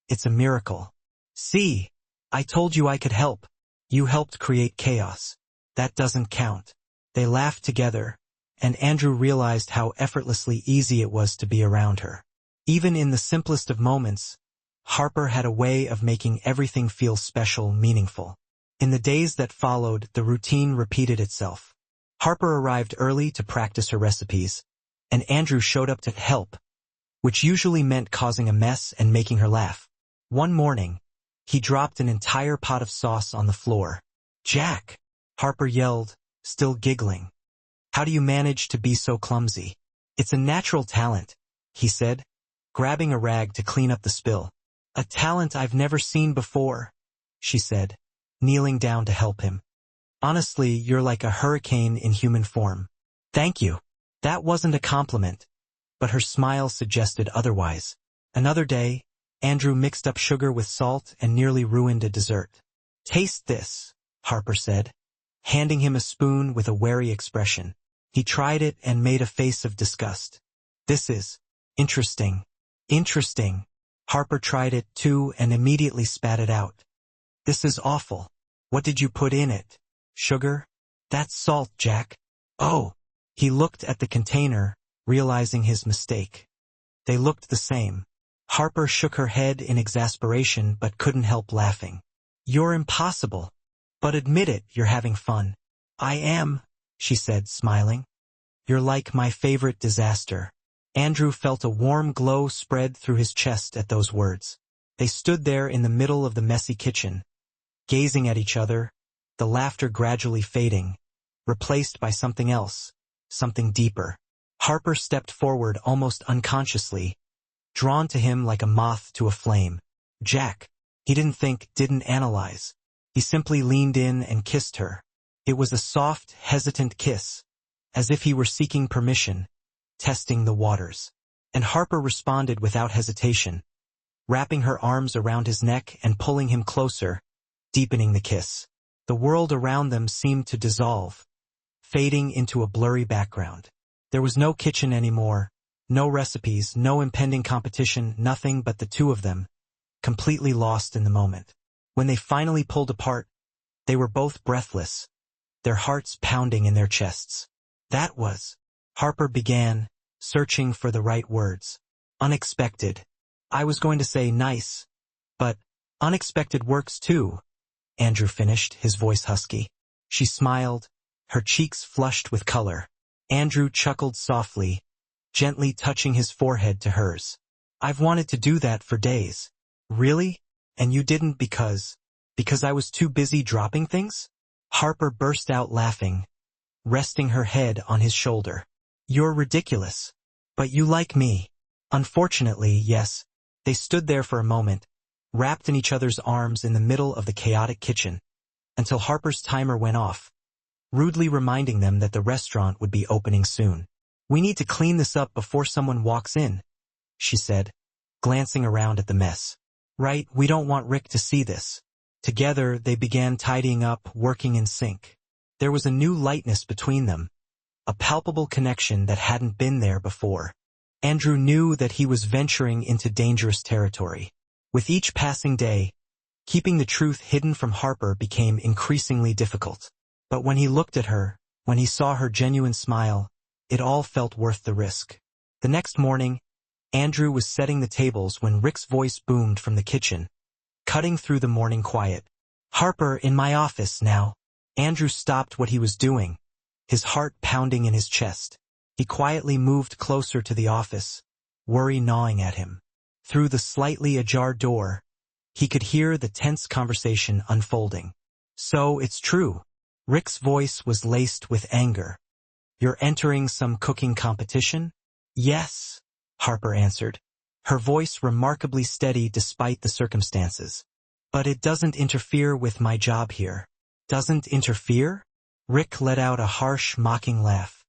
It's a miracle. See, I told you I could help. You helped create chaos. That doesn't count. They laughed together, and Andrew realized how effortlessly easy it was to be around her. Even in the simplest of moments, Harper had a way of making everything feel special, meaningful. In the days that followed, the routine repeated itself. Harper arrived early to practice her recipes, and Andrew showed up to help, which usually meant causing a mess and making her laugh. One morning, he dropped an entire pot of sauce on the floor. Jack! Harper yelled, still giggling. How do you manage to be so clumsy? It's a natural talent, he said, grabbing a rag to clean up the spill. A talent I've never seen before, she said, kneeling down to help him. Honestly, you're like a hurricane in human form. Thank you. That wasn't a compliment, but her smile suggested otherwise. Another day, Andrew mixed up sugar with salt and nearly ruined a dessert. Taste this, Harper said, handing him a spoon with a wary expression. He tried it and made a face of disgust. This is interesting. Interesting. Harper tried it too and immediately spat it out. This is awful. What did you put in it? Sugar? That's salt, Jack. Oh. He looked at the container, realizing his mistake. They looked the same. Harper shook her head in exasperation but couldn't help laughing. You're impossible. But admit it, you're having fun. I am, she said, smiling. You're like my favorite disaster. Andrew felt a warm glow spread through his chest at those words. They stood there in the middle of the messy kitchen, gazing at each other, the laughter gradually fading, replaced by something else, something deeper. Harper stepped forward almost unconsciously, drawn to him like a moth to a flame. Jack. He didn't think, didn't analyze. He simply leaned in and kissed her. It was a soft, hesitant kiss, as if he were seeking permission, testing the waters. And Harper responded without hesitation, wrapping her arms around his neck and pulling him closer, deepening the kiss. The world around them seemed to dissolve, fading into a blurry background. There was no kitchen anymore, no recipes, no impending competition, nothing but the two of them, completely lost in the moment. When they finally pulled apart, they were both breathless, their hearts pounding in their chests. That was, Harper began, searching for the right words. Unexpected. I was going to say nice, but unexpected works too, Andrew finished, his voice husky. She smiled, her cheeks flushed with color. Andrew chuckled softly, gently touching his forehead to hers. I've wanted to do that for days. Really? And you didn't because I was too busy dropping things? Harper burst out laughing, resting her head on his shoulder. You're ridiculous. But you like me. Unfortunately, yes. They stood there for a moment, wrapped in each other's arms in the middle of the chaotic kitchen, until Harper's timer went off, rudely reminding them that the restaurant would be opening soon. We need to clean this up before someone walks in, she said, glancing around at the mess. Right, we don't want Rick to see this. Together, they began tidying up, working in sync. There was a new lightness between them, a palpable connection that hadn't been there before. Andrew knew that he was venturing into dangerous territory. With each passing day, keeping the truth hidden from Harper became increasingly difficult. But when he looked at her, when he saw her genuine smile, it all felt worth the risk. The next morning, Andrew was setting the tables when Rick's voice boomed from the kitchen, cutting through the morning quiet. Harper, in my office now. Andrew stopped what he was doing, his heart pounding in his chest. He quietly moved closer to the office, worry gnawing at him. Through the slightly ajar door, he could hear the tense conversation unfolding. So it's true. Rick's voice was laced with anger. You're entering some cooking competition? Yes, Harper answered, her voice remarkably steady despite the circumstances. But it doesn't interfere with my job here. Doesn't interfere? Rick let out a harsh, mocking laugh.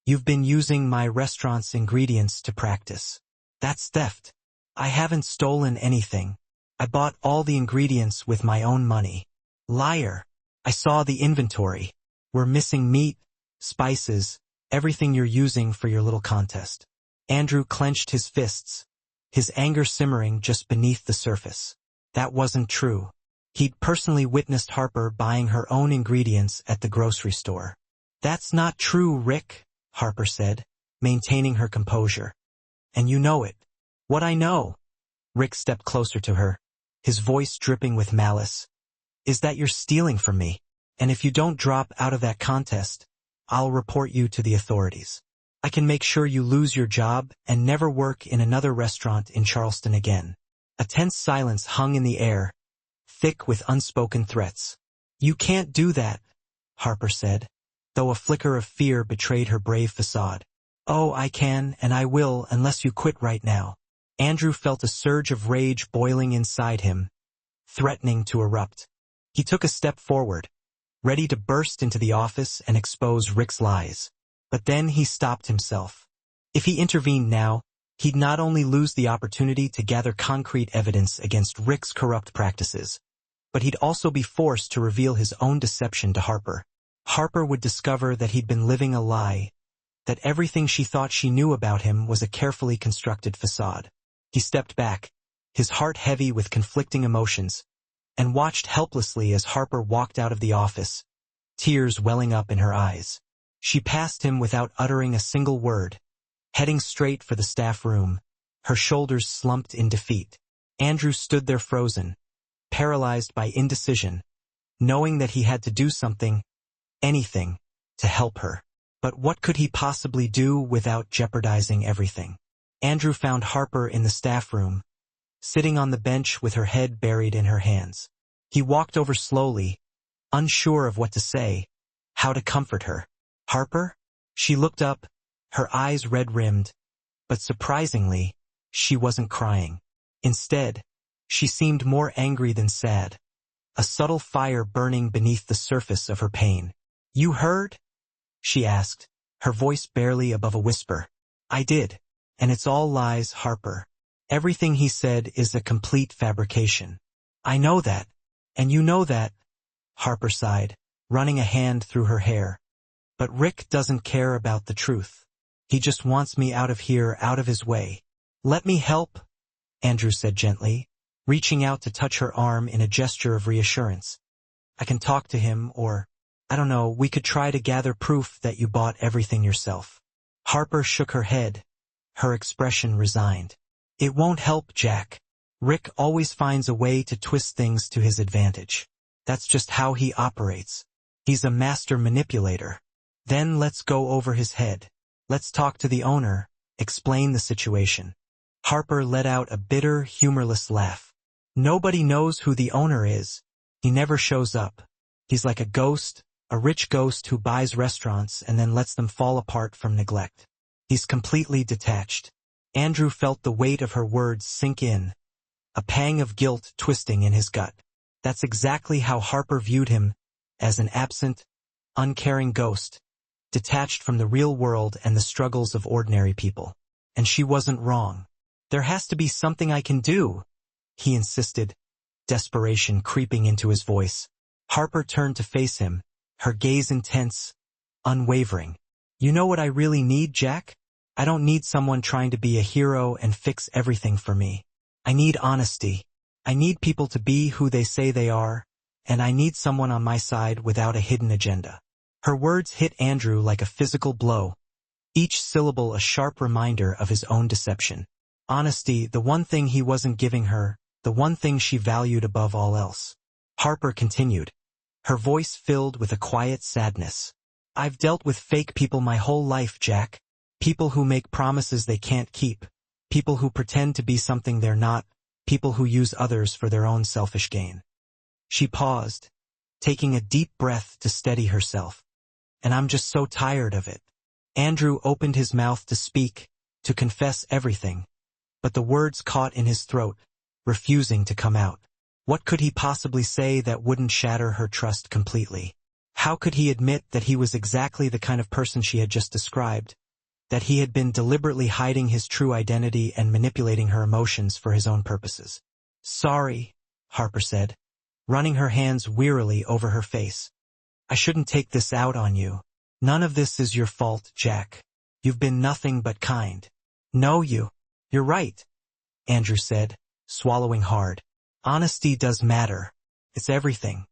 You've been using my restaurant's ingredients to practice. That's theft. I haven't stolen anything. I bought all the ingredients with my own money. Liar. I saw the inventory. We're missing meat, spices, everything you're using for your little contest. Andrew clenched his fists, his anger simmering just beneath the surface. That wasn't true. He'd personally witnessed Harper buying her own ingredients at the grocery store. That's not true, Rick, Harper said, maintaining her composure. And you know it. What I know. Rick stepped closer to her, his voice dripping with malice. Is that you're stealing from me? And if you don't drop out of that contest, I'll report you to the authorities. I can make sure you lose your job and never work in another restaurant in Charleston again. A tense silence hung in the air, thick with unspoken threats. You can't do that, Harper said, though a flicker of fear betrayed her brave facade. Oh, I can and I will unless you quit right now. Andrew felt a surge of rage boiling inside him, threatening to erupt. He took a step forward, ready to burst into the office and expose Rick's lies. But then he stopped himself. If he intervened now, he'd not only lose the opportunity to gather concrete evidence against Rick's corrupt practices, but he'd also be forced to reveal his own deception to Harper. Harper would discover that he'd been living a lie, that everything she thought she knew about him was a carefully constructed facade. He stepped back, his heart heavy with conflicting emotions, and watched helplessly as Harper walked out of the office, tears welling up in her eyes. She passed him without uttering a single word, heading straight for the staff room, her shoulders slumped in defeat. Andrew stood there frozen, paralyzed by indecision, knowing that he had to do something, anything, to help her. But what could he possibly do without jeopardizing everything? Andrew found Harper in the staff room, sitting on the bench with her head buried in her hands. He walked over slowly, unsure of what to say, how to comfort her. Harper? She looked up, her eyes red-rimmed, but surprisingly, she wasn't crying. Instead, she seemed more angry than sad, a subtle fire burning beneath the surface of her pain. You heard? She asked, her voice barely above a whisper. I did. And it's all lies, Harper. Everything he said is a complete fabrication. I know that. And you know that, Harper sighed, running a hand through her hair. But Rick doesn't care about the truth. He just wants me out of here, out of his way. Let me help, Andrew said gently, reaching out to touch her arm in a gesture of reassurance. I can talk to him, or, I don't know, we could try to gather proof that you bought everything yourself. Harper shook her head, her expression resigned. It won't help, Jack. Rick always finds a way to twist things to his advantage. That's just how he operates. He's a master manipulator. Then let's go over his head. Let's talk to the owner, explain the situation. Harper let out a bitter, humorless laugh. Nobody knows who the owner is. He never shows up. He's like a ghost, a rich ghost who buys restaurants and then lets them fall apart from neglect. He's completely detached. Andrew felt the weight of her words sink in, a pang of guilt twisting in his gut. That's exactly how Harper viewed him, as an absent, uncaring ghost, detached from the real world and the struggles of ordinary people. And she wasn't wrong. There has to be something I can do, he insisted, desperation creeping into his voice. Harper turned to face him, her gaze intense, unwavering. You know what I really need, Jack? I don't need someone trying to be a hero and fix everything for me. I need honesty. I need people to be who they say they are, and I need someone on my side without a hidden agenda. Her words hit Andrew like a physical blow, each syllable a sharp reminder of his own deception. Honesty, the one thing he wasn't giving her, the one thing she valued above all else. Harper continued, her voice filled with a quiet sadness. I've dealt with fake people my whole life, Jack. People who make promises they can't keep. People who pretend to be something they're not. People who use others for their own selfish gain. She paused, taking a deep breath to steady herself. And I'm just so tired of it. Andrew opened his mouth to speak, to confess everything. But the words caught in his throat, refusing to come out. What could he possibly say that wouldn't shatter her trust completely? How could he admit that he was exactly the kind of person she had just described? That he had been deliberately hiding his true identity and manipulating her emotions for his own purposes? Sorry, Harper said, running her hands wearily over her face. I shouldn't take this out on you. None of this is your fault, Jack. You've been nothing but kind. No, you're right, Andrew said, swallowing hard. Honesty does matter. It's everything.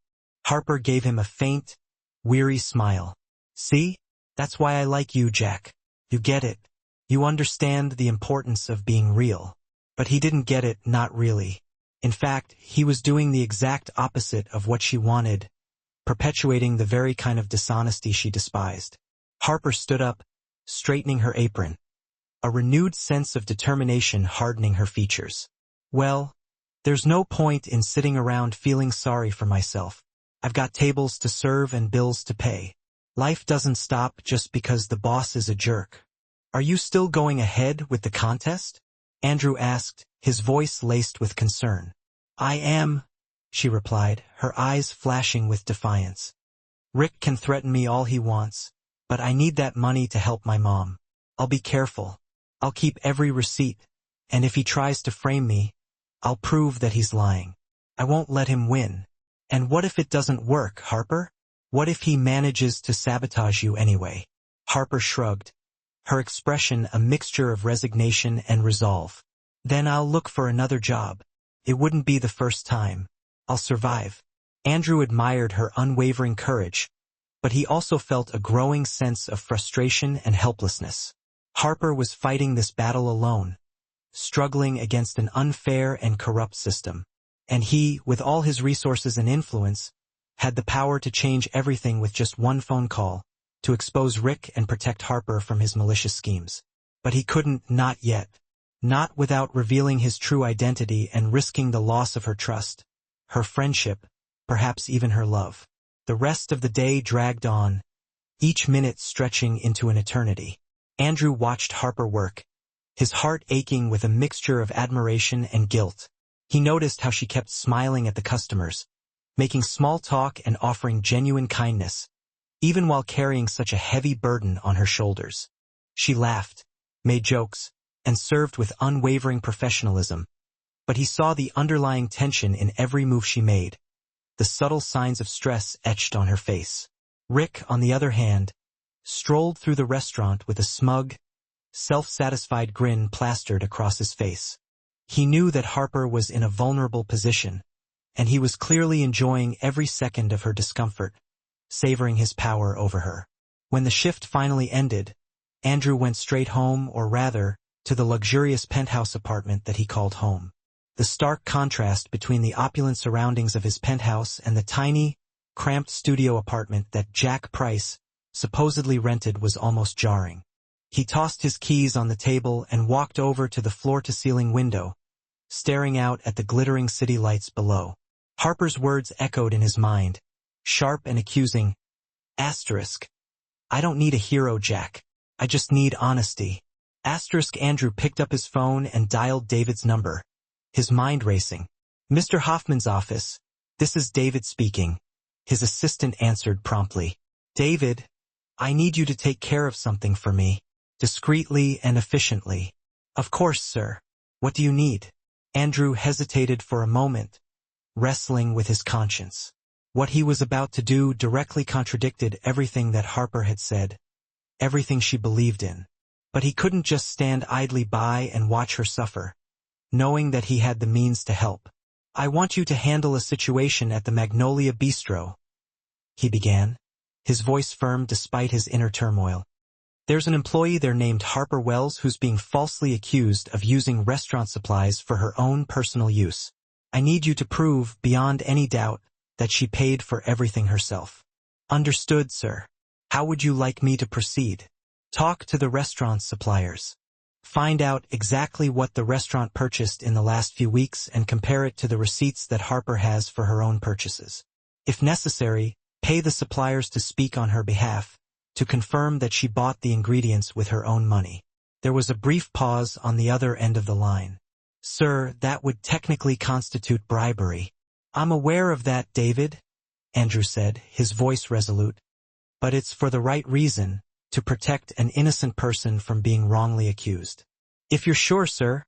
Harper gave him a faint, weary smile. See? That's why I like you, Jack. You get it. You understand the importance of being real. But he didn't get it, not really. In fact, he was doing the exact opposite of what she wanted, perpetuating the very kind of dishonesty she despised. Harper stood up, straightening her apron, a renewed sense of determination hardening her features. Well, there's no point in sitting around feeling sorry for myself. I've got tables to serve and bills to pay. Life doesn't stop just because the boss is a jerk. Are you still going ahead with the contest? Andrew asked, his voice laced with concern. I am, she replied, her eyes flashing with defiance. Rick can threaten me all he wants, but I need that money to help my mom. I'll be careful. I'll keep every receipt, and if he tries to frame me, I'll prove that he's lying. I won't let him win. And what if it doesn't work, Harper? What if he manages to sabotage you anyway? Harper shrugged, her expression a mixture of resignation and resolve. Then I'll look for another job. It wouldn't be the first time. I'll survive. Andrew admired her unwavering courage, but he also felt a growing sense of frustration and helplessness. Harper was fighting this battle alone, struggling against an unfair and corrupt system. And he, with all his resources and influence, had the power to change everything with just one phone call, to expose Rick and protect Harper from his malicious schemes. But he couldn't, not yet. Not without revealing his true identity and risking the loss of her trust, her friendship, perhaps even her love. The rest of the day dragged on, each minute stretching into an eternity. Andrew watched Harper work, his heart aching with a mixture of admiration and guilt. He noticed how she kept smiling at the customers, making small talk and offering genuine kindness, even while carrying such a heavy burden on her shoulders. She laughed, made jokes, and served with unwavering professionalism. But he saw the underlying tension in every move she made, the subtle signs of stress etched on her face. Rick, on the other hand, strolled through the restaurant with a smug, self-satisfied grin plastered across his face. He knew that Harper was in a vulnerable position, and he was clearly enjoying every second of her discomfort, savoring his power over her. When the shift finally ended, Andrew went straight home, or rather, to the luxurious penthouse apartment that he called home. The stark contrast between the opulent surroundings of his penthouse and the tiny, cramped studio apartment that Jack Price supposedly rented was almost jarring. He tossed his keys on the table and walked over to the floor-to-ceiling window, staring out at the glittering city lights below. Harper's words echoed in his mind, sharp and accusing. Asterisk. I don't need a hero, Jack. I just need honesty. Asterisk. Andrew picked up his phone and dialed David's number, his mind racing. Mr. Hoffman's office. This is David speaking. His assistant answered promptly. David, I need you to take care of something for me, discreetly and efficiently. Of course, sir. What do you need? Andrew hesitated for a moment, wrestling with his conscience. What he was about to do directly contradicted everything that Harper had said, everything she believed in. But he couldn't just stand idly by and watch her suffer, knowing that he had the means to help. I want you to handle a situation at the Magnolia Bistro, he began, his voice firm despite his inner turmoil. There's an employee there named Harper Wells who's being falsely accused of using restaurant supplies for her own personal use. I need you to prove, beyond any doubt, that she paid for everything herself. Understood, sir. How would you like me to proceed? Talk to the restaurant suppliers. Find out exactly what the restaurant purchased in the last few weeks and compare it to the receipts that Harper has for her own purchases. If necessary, pay the suppliers to speak on her behalf, to confirm that she bought the ingredients with her own money. There was a brief pause on the other end of the line. Sir, that would technically constitute bribery. I'm aware of that, David, Andrew said, his voice resolute. But it's for the right reason, to protect an innocent person from being wrongly accused. If you're sure, sir,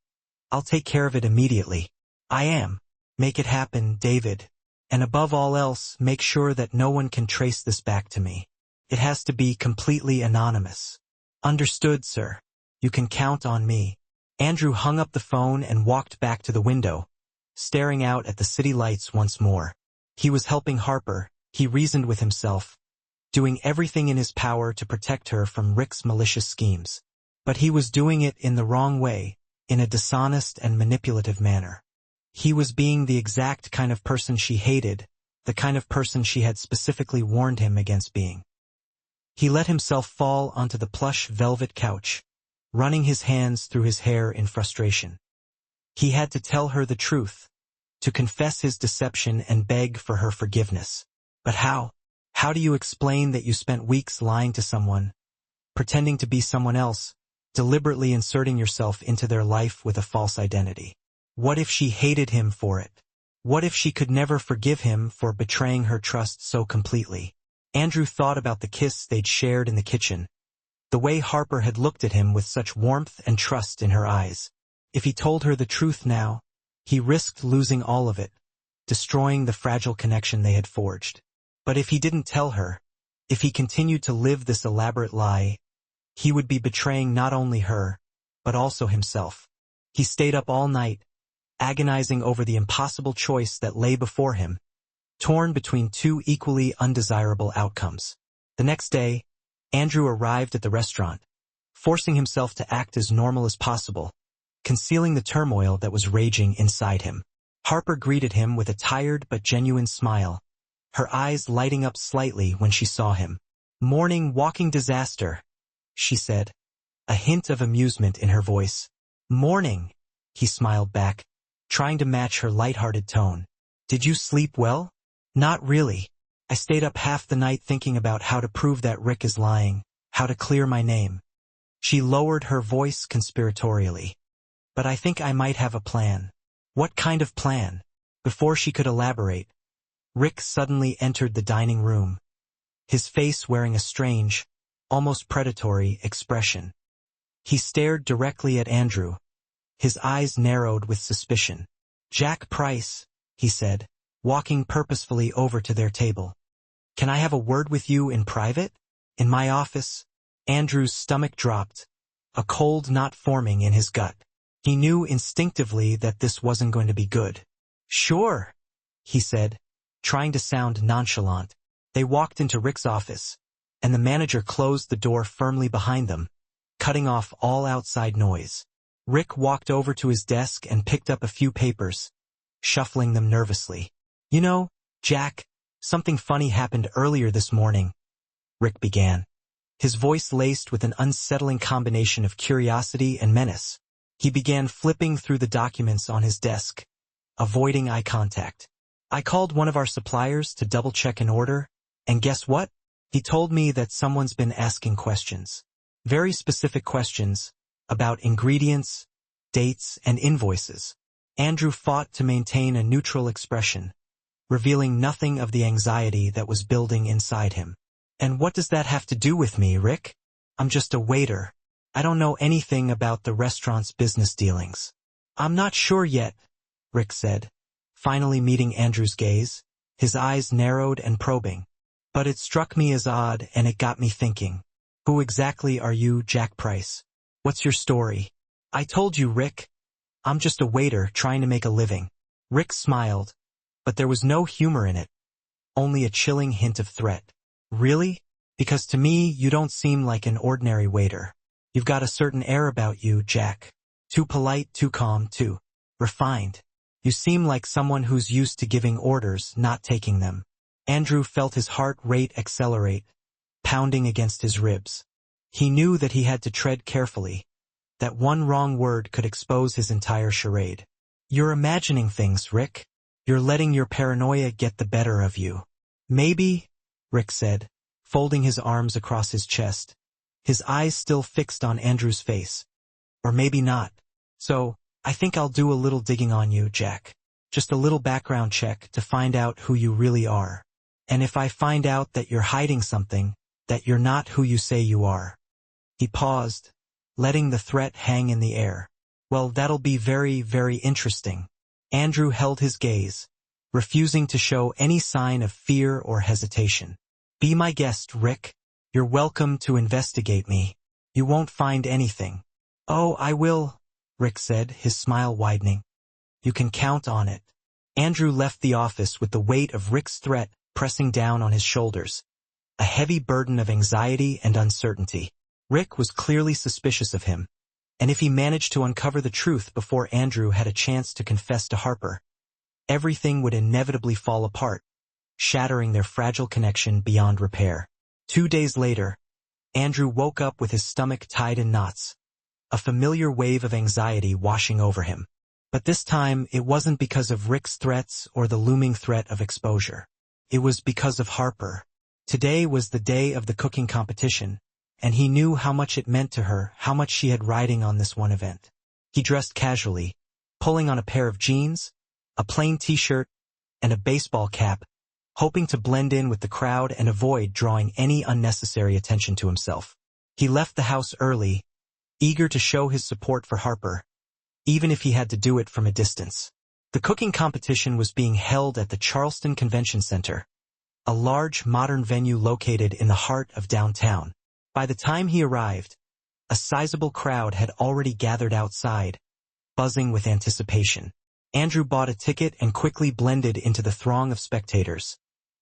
I'll take care of it immediately. I am. Make it happen, David. And above all else, make sure that no one can trace this back to me. It has to be completely anonymous. Understood, sir. You can count on me. Andrew hung up the phone and walked back to the window, staring out at the city lights once more. He was helping Harper, he reasoned with himself, doing everything in his power to protect her from Rick's malicious schemes. But he was doing it in the wrong way, in a dishonest and manipulative manner. He was being the exact kind of person she hated, the kind of person she had specifically warned him against being. He let himself fall onto the plush velvet couch, running his hands through his hair in frustration. He had to tell her the truth, to confess his deception and beg for her forgiveness. But how? How do you explain that you spent weeks lying to someone, pretending to be someone else, deliberately inserting yourself into their life with a false identity? What if she hated him for it? What if she could never forgive him for betraying her trust so completely? Andrew thought about the kiss they'd shared in the kitchen, the way Harper had looked at him with such warmth and trust in her eyes. If he told her the truth now, he risked losing all of it, destroying the fragile connection they had forged. But if he didn't tell her, if he continued to live this elaborate lie, he would be betraying not only her, but also himself. He stayed up all night, agonizing over the impossible choice that lay before him, torn between two equally undesirable outcomes. The next day, Andrew arrived at the restaurant, forcing himself to act as normal as possible, concealing the turmoil that was raging inside him. Harper greeted him with a tired but genuine smile, her eyes lighting up slightly when she saw him. Morning walking disaster, she said, a hint of amusement in her voice. Morning, he smiled back, trying to match her light-hearted tone. Did you sleep well? Not really. I stayed up half the night thinking about how to prove that Rick is lying, how to clear my name. She lowered her voice conspiratorially. But I think I might have a plan. What kind of plan? Before she could elaborate, Rick suddenly entered the dining room, his face wearing a strange, almost predatory expression. He stared directly at Andrew, his eyes narrowed with suspicion. Jack Price, he said, walking purposefully over to their table. Can I have a word with you in private? In my office? Andrew's stomach dropped, a cold knot forming in his gut. He knew instinctively that this wasn't going to be good. Sure, he said, trying to sound nonchalant. They walked into Rick's office, and the manager closed the door firmly behind them, cutting off all outside noise. Rick walked over to his desk and picked up a few papers, shuffling them nervously. You know, Jack, Something funny happened earlier this morning, Rick began, his voice laced with an unsettling combination of curiosity and menace. He began flipping through the documents on his desk, avoiding eye contact. I called one of our suppliers to double-check an order, and guess what? He told me that someone's been asking questions. Very specific questions about ingredients, dates, and invoices. Andrew fought to maintain a neutral expression, revealing nothing of the anxiety that was building inside him. And what does that have to do with me, Rick? I'm just a waiter. I don't know anything about the restaurant's business dealings. I'm not sure yet, Rick said, finally meeting Andrew's gaze, his eyes narrowed and probing. But it struck me as odd and it got me thinking. Who exactly are you, Jack Price? What's your story? I told you, Rick. I'm just a waiter trying to make a living. Rick smiled, but there was no humor in it, only a chilling hint of threat. Really? Because to me, you don't seem like an ordinary waiter. You've got a certain air about you, Jack. Too polite, too calm, too refined. You seem like someone who's used to giving orders, not taking them. Andrew felt his heart rate accelerate, pounding against his ribs. He knew that he had to tread carefully, that one wrong word could expose his entire charade. You're imagining things, Rick. You're letting your paranoia get the better of you. Maybe, Rick said, folding his arms across his chest, his eyes still fixed on Andrew's face. Or maybe not. So, I think I'll do a little digging on you, Jack. Just a little background check to find out who you really are. And if I find out that you're hiding something, that you're not who you say you are. He paused, letting the threat hang in the air. Well, that'll be very, very interesting. Andrew held his gaze, refusing to show any sign of fear or hesitation. Be my guest, Rick. You're welcome to investigate me. You won't find anything. Oh, I will, Rick said, his smile widening. You can count on it. Andrew left the office with the weight of Rick's threat pressing down on his shoulders, a heavy burden of anxiety and uncertainty. Rick was clearly suspicious of him, and if he managed to uncover the truth before Andrew had a chance to confess to Harper, everything would inevitably fall apart, shattering their fragile connection beyond repair. 2 days later, Andrew woke up with his stomach tied in knots, a familiar wave of anxiety washing over him. But this time, it wasn't because of Rick's threats or the looming threat of exposure. It was because of Harper. Today was the day of the cooking competition, and he knew how much it meant to her, how much she had riding on this one event. He dressed casually, pulling on a pair of jeans, a plain t-shirt, and a baseball cap, hoping to blend in with the crowd and avoid drawing any unnecessary attention to himself. He left the house early, eager to show his support for Harper, even if he had to do it from a distance. The cooking competition was being held at the Charleston Convention Center, a large modern venue located in the heart of downtown. By the time he arrived, a sizable crowd had already gathered outside, buzzing with anticipation. Andrew bought a ticket and quickly blended into the throng of spectators,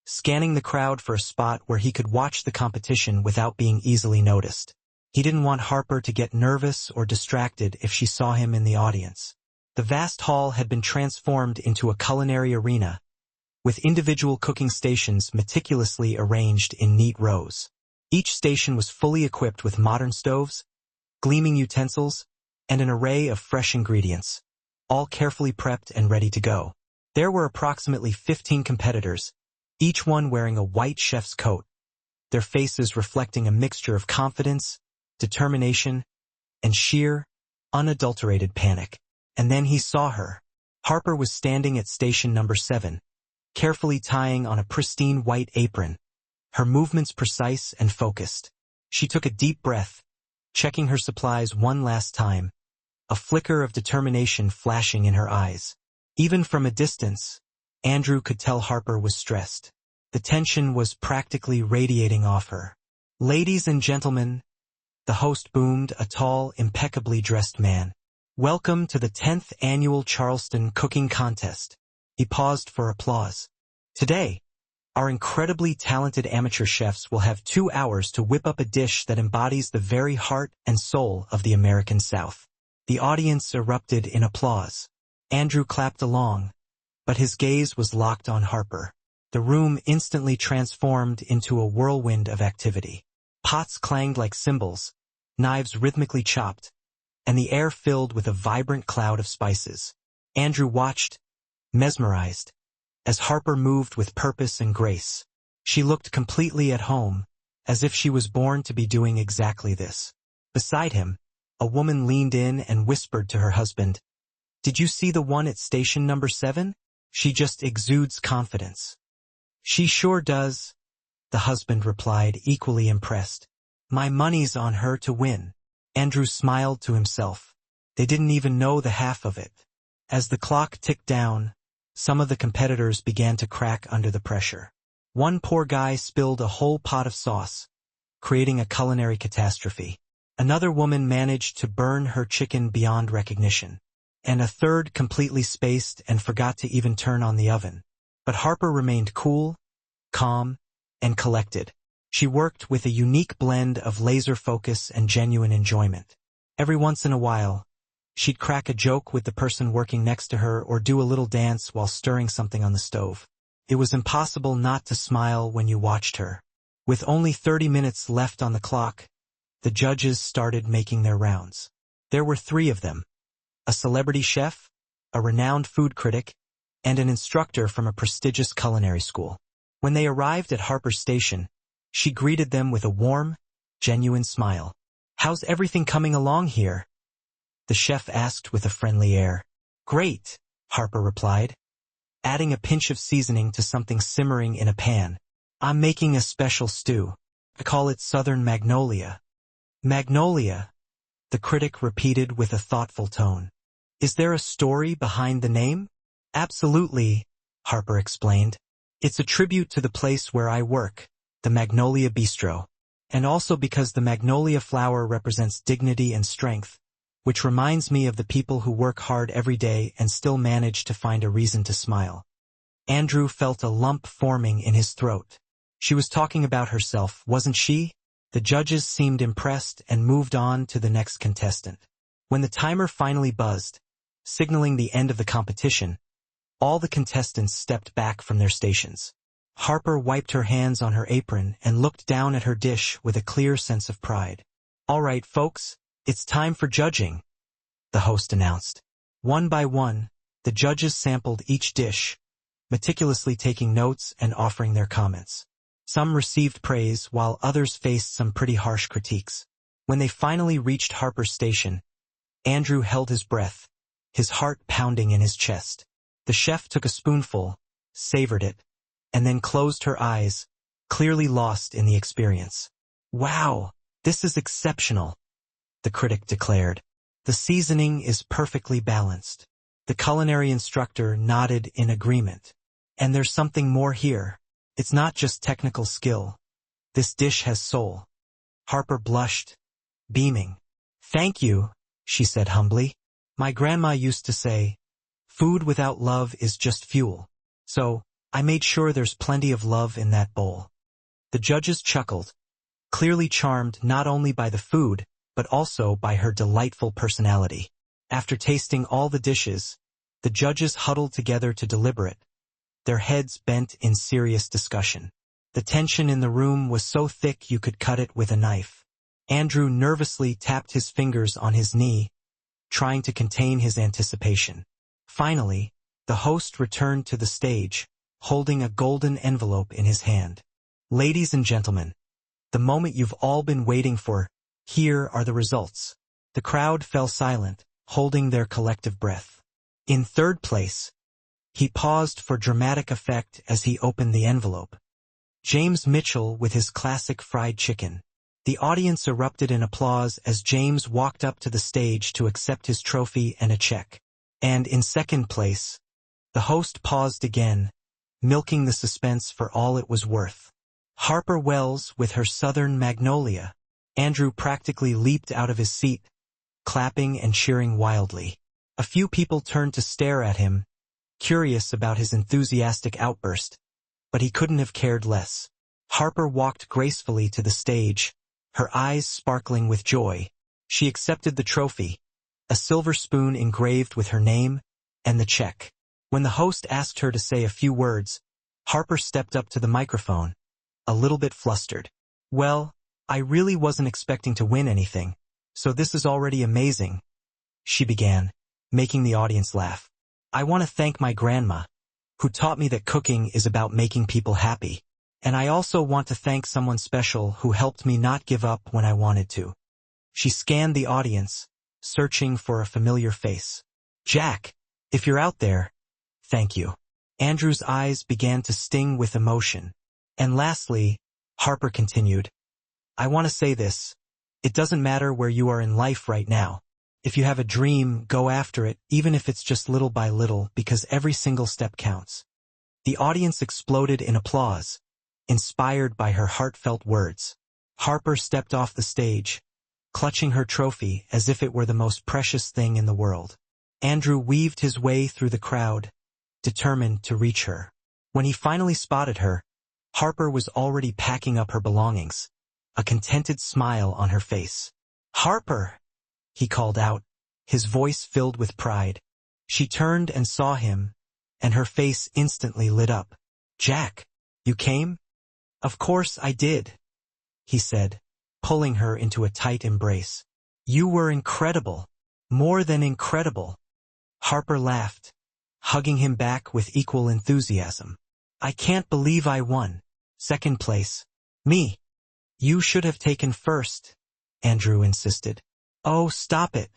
scanning the crowd for a spot where he could watch the competition without being easily noticed. He didn't want Harper to get nervous or distracted if she saw him in the audience. The vast hall had been transformed into a culinary arena, with individual cooking stations meticulously arranged in neat rows. Each station was fully equipped with modern stoves, gleaming utensils, and an array of fresh ingredients, all carefully prepped and ready to go. There were approximately 15 competitors, each one wearing a white chef's coat, their faces reflecting a mixture of confidence, determination, and sheer, unadulterated panic. And then he saw her. Harper was standing at station number 7, carefully tying on a pristine white apron, her movements precise and focused. She took a deep breath, checking her supplies one last time, a flicker of determination flashing in her eyes. Even from a distance, Andrew could tell Harper was stressed. The tension was practically radiating off her. Ladies and gentlemen, the host boomed, a tall, impeccably dressed man. Welcome to the 10th annual Charleston Cooking Contest. He paused for applause. Today, our incredibly talented amateur chefs will have 2 hours to whip up a dish that embodies the very heart and soul of the American South. The audience erupted in applause. Andrew clapped along, but his gaze was locked on Harper. The room instantly transformed into a whirlwind of activity. Pots clanged like cymbals, knives rhythmically chopped, and the air filled with a vibrant cloud of spices. Andrew watched, mesmerized, as Harper moved with purpose and grace. She looked completely at home, as if she was born to be doing exactly this. Beside him, a woman leaned in and whispered to her husband, "Did you see the one at station number 7? She just exudes confidence." "She sure does," the husband replied, equally impressed. "My money's on her to win." Andrew smiled to himself. They didn't even know the half of it. As the clock ticked down, some of the competitors began to crack under the pressure. One poor guy spilled a whole pot of sauce, creating a culinary catastrophe. Another woman managed to burn her chicken beyond recognition. And a third completely spaced and forgot to even turn on the oven. But Harper remained cool, calm, and collected. She worked with a unique blend of laser focus and genuine enjoyment. Every once in a while, she'd crack a joke with the person working next to her or do a little dance while stirring something on the stove. It was impossible not to smile when you watched her. With only 30 minutes left on the clock, the judges started making their rounds. There were 3 of them: a celebrity chef, a renowned food critic, and an instructor from a prestigious culinary school. When they arrived at Harper's station, she greeted them with a warm, genuine smile. "How's everything coming along here?" the chef asked with a friendly air. "Great," Harper replied, adding a pinch of seasoning to something simmering in a pan. "I'm making a special stew. I call it Southern Magnolia." "Magnolia," the critic repeated with a thoughtful tone. "Is there a story behind the name?" "Absolutely," Harper explained. "It's a tribute to the place where I work, the Magnolia Bistro, and also because the magnolia flower represents dignity and strength, which reminds me of the people who work hard every day and still manage to find a reason to smile." Andrew felt a lump forming in his throat. She was talking about herself, wasn't she? The judges seemed impressed and moved on to the next contestant. When the timer finally buzzed, signaling the end of the competition, all the contestants stepped back from their stations. Harper wiped her hands on her apron and looked down at her dish with a clear sense of pride. "All right, folks, it's time for judging," the host announced. One by one, the judges sampled each dish, meticulously taking notes and offering their comments. Some received praise while others faced some pretty harsh critiques. When they finally reached Harper's station, Andrew held his breath, his heart pounding in his chest. The chef took a spoonful, savored it, and then closed her eyes, clearly lost in the experience. "Wow, this is exceptional," the critic declared. "The seasoning is perfectly balanced." The culinary instructor nodded in agreement. "And there's something more here. It's not just technical skill. This dish has soul." Harper blushed, beaming. "Thank you," she said humbly. "My grandma used to say, 'Food without love is just fuel.' So, I made sure there's plenty of love in that bowl." The judges chuckled, clearly charmed not only by the food, but also by her delightful personality. After tasting all the dishes, the judges huddled together to deliberate, their heads bent in serious discussion. The tension in the room was so thick you could cut it with a knife. Andrew nervously tapped his fingers on his knee, trying to contain his anticipation. Finally, the host returned to the stage, holding a golden envelope in his hand. "Ladies and gentlemen, the moment you've all been waiting for, here are the results." The crowd fell silent, holding their collective breath. In third place, he paused for dramatic effect as he opened the envelope. James Mitchell with his classic fried chicken. The audience erupted in applause as James walked up to the stage to accept his trophy and a check. And in second place, the host paused again, milking the suspense for all it was worth. Harper Wells with her Southern Magnolia. Andrew practically leaped out of his seat, clapping and cheering wildly. A few people turned to stare at him, curious about his enthusiastic outburst, but he couldn't have cared less. Harper walked gracefully to the stage, her eyes sparkling with joy. She accepted the trophy, a silver spoon engraved with her name, and the check. When the host asked her to say a few words, Harper stepped up to the microphone, a little bit flustered. Well, I really wasn't expecting to win anything, so this is already amazing, she began, making the audience laugh. I want to thank my grandma, who taught me that cooking is about making people happy. And I also want to thank someone special who helped me not give up when I wanted to. She scanned the audience, searching for a familiar face. Jack, if you're out there, thank you. Andrew's eyes began to sting with emotion. And lastly, Harper continued, I want to say this. It doesn't matter where you are in life right now. If you have a dream, go after it, even if it's just little by little, because every single step counts. The audience exploded in applause, inspired by her heartfelt words. Harper stepped off the stage, clutching her trophy as if it were the most precious thing in the world. Andrew weaved his way through the crowd, determined to reach her. When he finally spotted her, Harper was already packing up her belongings, a contented smile on her face. Harper! He called out, his voice filled with pride. She turned and saw him, and her face instantly lit up. Jack, you came? Of course I did, he said, pulling her into a tight embrace. You were incredible. More than incredible. Harper laughed, hugging him back with equal enthusiasm. I can't believe I won. Second place. Me. You should have taken first, Andrew insisted. Oh, stop it,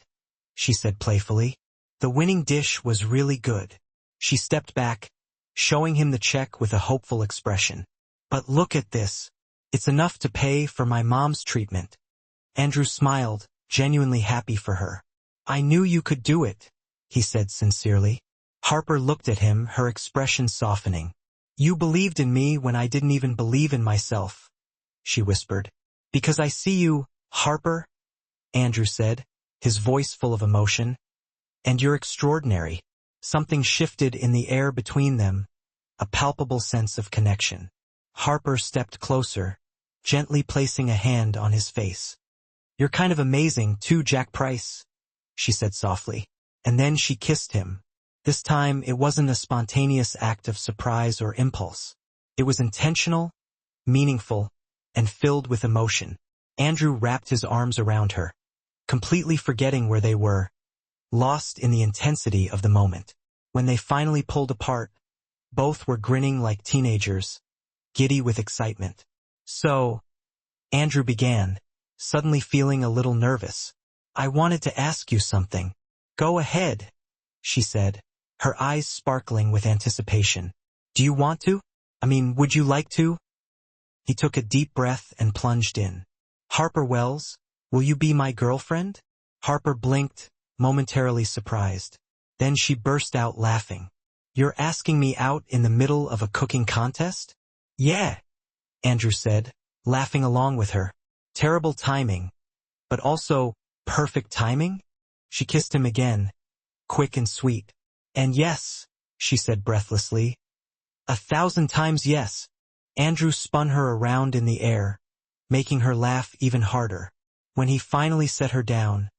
she said playfully. The winning dish was really good. She stepped back, showing him the check with a hopeful expression. But look at this. It's enough to pay for my mom's treatment. Andrew smiled, genuinely happy for her. I knew you could do it, he said sincerely. Harper looked at him, her expression softening. You believed in me when I didn't even believe in myself, she whispered. Because I see you, Harper, Andrew said, his voice full of emotion. And you're extraordinary. Something shifted in the air between them, a palpable sense of connection. Harper stepped closer, gently placing a hand on his face. You're kind of amazing, too, Jack Price, she said softly. And then she kissed him. This time it wasn't a spontaneous act of surprise or impulse. It was intentional, meaningful, and filled with emotion. Andrew wrapped his arms around her, completely forgetting where they were, lost in the intensity of the moment. When they finally pulled apart, both were grinning like teenagers, giddy with excitement. So, Andrew began, suddenly feeling a little nervous. I wanted to ask you something. Go ahead, she said, her eyes sparkling with anticipation. Do you want to? Would you like to? He took a deep breath and plunged in. Harper Wells, will you be my girlfriend? Harper blinked, momentarily surprised. Then she burst out laughing. You're asking me out in the middle of a cooking contest? Yeah, Andrew said, laughing along with her. Terrible timing, but also perfect timing? She kissed him again, quick and sweet. And yes, she said breathlessly. 1,000 times yes. Andrew spun her around in the air, making her laugh even harder. When he finally set her down,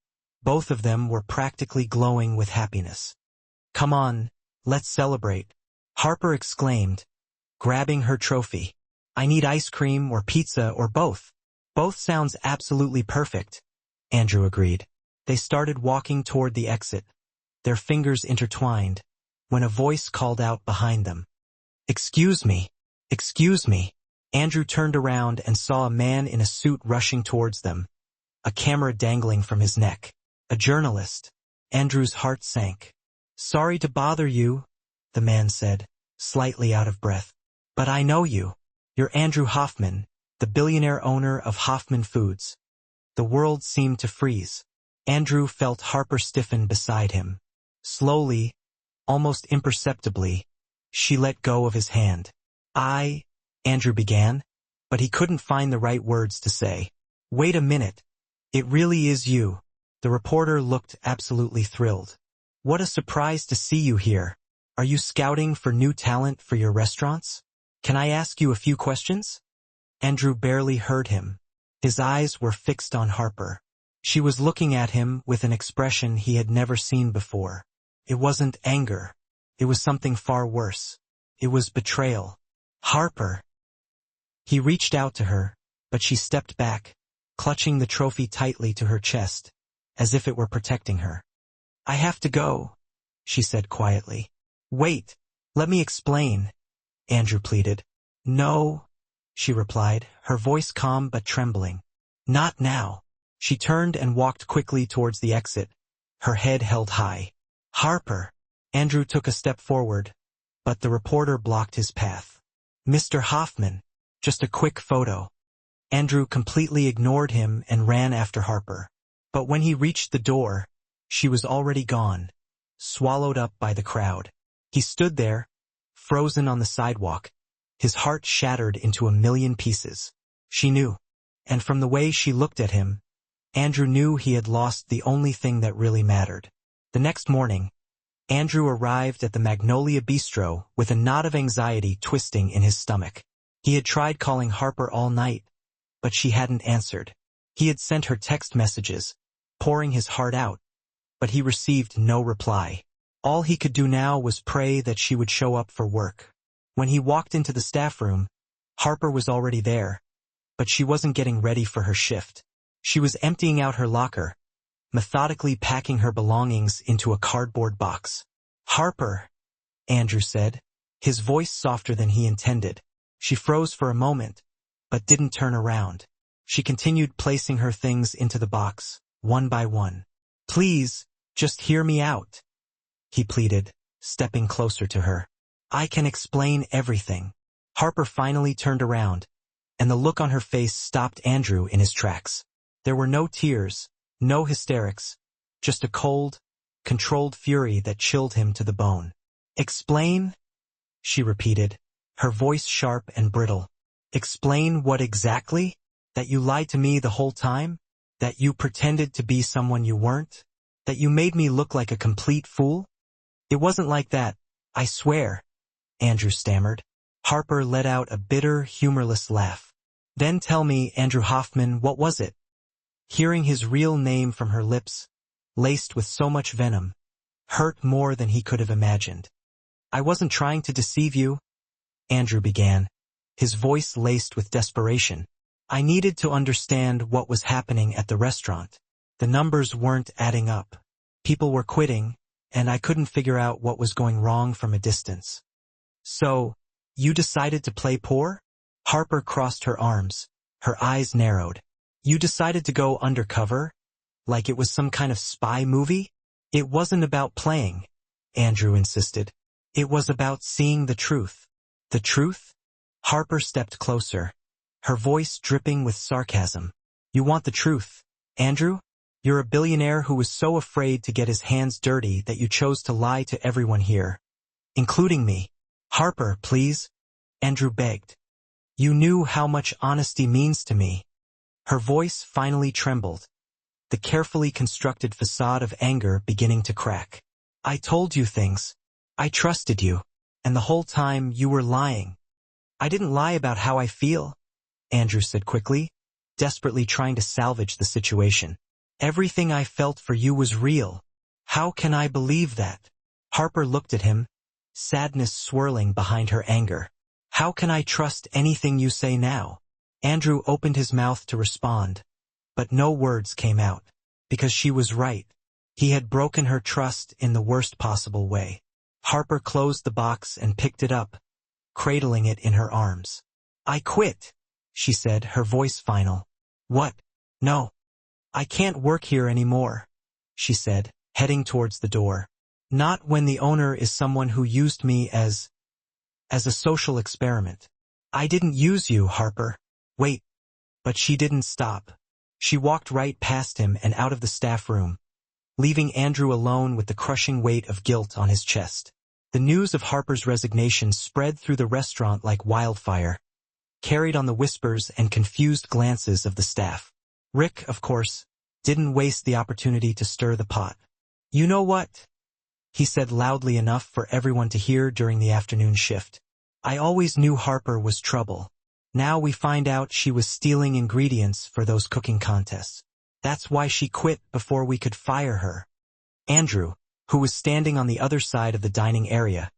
both of them were practically glowing with happiness. Come on, let's celebrate, Harper exclaimed, grabbing her trophy. I need ice cream or pizza or both. Both sounds absolutely perfect, Andrew agreed. They started walking toward the exit, their fingers intertwined, when a voice called out behind them. Excuse me, excuse me. Andrew turned around and saw a man in a suit rushing towards them, a camera dangling from his neck. A journalist. Andrew's heart sank. Sorry to bother you, the man said, slightly out of breath. But I know you. You're Andrew Hoffman, the billionaire owner of Hoffman Foods. The world seemed to freeze. Andrew felt Harper stiffen beside him. Slowly, almost imperceptibly, she let go of his hand. Andrew began, but he couldn't find the right words to say. Wait a minute. It really is you. The reporter looked absolutely thrilled. What a surprise to see you here. Are you scouting for new talent for your restaurants? Can I ask you a few questions? Andrew barely heard him. His eyes were fixed on Harper. She was looking at him with an expression he had never seen before. It wasn't anger. It was something far worse. It was betrayal. Harper. He reached out to her, but she stepped back, clutching the trophy tightly to her chest, as if it were protecting her. I have to go, she said quietly. Wait, let me explain, Andrew pleaded. No, she replied, her voice calm but trembling. Not now. She turned and walked quickly towards the exit, her head held high. Harper. Andrew took a step forward, but the reporter blocked his path. Mr. Hoffman, just a quick photo. Andrew completely ignored him and ran after Harper. But when he reached the door, she was already gone, swallowed up by the crowd. He stood there, frozen on the sidewalk, his heart shattered into a million pieces. She knew, and from the way she looked at him, Andrew knew he had lost the only thing that really mattered. The next morning, Andrew arrived at the Magnolia Bistro with a knot of anxiety twisting in his stomach. He had tried calling Harper all night, but she hadn't answered. He had sent her text messages, pouring his heart out, but he received no reply. All he could do now was pray that she would show up for work. When he walked into the staff room, Harper was already there, but she wasn't getting ready for her shift. She was emptying out her locker, methodically packing her belongings into a cardboard box. Harper, Andrew said, his voice softer than he intended. She froze for a moment, but didn't turn around. She continued placing her things into the box, one by one. Please, just hear me out, he pleaded, stepping closer to her. I can explain everything. Harper finally turned around, and the look on her face stopped Andrew in his tracks. There were no tears, no hysterics, just a cold, controlled fury that chilled him to the bone. Explain? She repeated, her voice sharp and brittle. Explain what exactly? That you lied to me the whole time? That you pretended to be someone you weren't? That you made me look like a complete fool? It wasn't like that, I swear, Andrew stammered. Harper let out a bitter, humorless laugh. Then tell me, Andrew Hoffman, what was it? Hearing his real name from her lips, laced with so much venom, hurt more than he could have imagined. I wasn't trying to deceive you, Andrew began, his voice laced with desperation. I needed to understand what was happening at the restaurant. The numbers weren't adding up. People were quitting, and I couldn't figure out what was going wrong from a distance. So, you decided to play poor? Harper crossed her arms, her eyes narrowed. You decided to go undercover? Like it was some kind of spy movie? It wasn't about playing, Andrew insisted. It was about seeing the truth. The truth? Harper stepped closer, her voice dripping with sarcasm. You want the truth, Andrew? You're a billionaire who was so afraid to get his hands dirty that you chose to lie to everyone here, including me. Harper, please, Andrew begged. You knew how much honesty means to me. Her voice finally trembled, the carefully constructed facade of anger beginning to crack. I told you things. I trusted you. And the whole time you were lying. I didn't lie about how I feel, Andrew said quickly, desperately trying to salvage the situation. Everything I felt for you was real. How can I believe that? Harper looked at him, sadness swirling behind her anger. How can I trust anything you say now? Andrew opened his mouth to respond, but no words came out, because she was right. He had broken her trust in the worst possible way. Harper closed the box and picked it up, cradling it in her arms. I quit, she said, her voice final. What? No. I can't work here anymore, she said, heading towards the door. Not when the owner is someone who used me as a social experiment. I didn't use you, Harper. Wait. But she didn't stop. She walked right past him and out of the staff room, leaving Andrew alone with the crushing weight of guilt on his chest. The news of Harper's resignation spread through the restaurant like wildfire, carried on the whispers and confused glances of the staff. Rick, of course, didn't waste the opportunity to stir the pot. You know what? He said loudly enough for everyone to hear during the afternoon shift. I always knew Harper was trouble. Now we find out she was stealing ingredients for those cooking contests. That's why she quit before we could fire her. Andrew, who was standing on the other side of the dining area,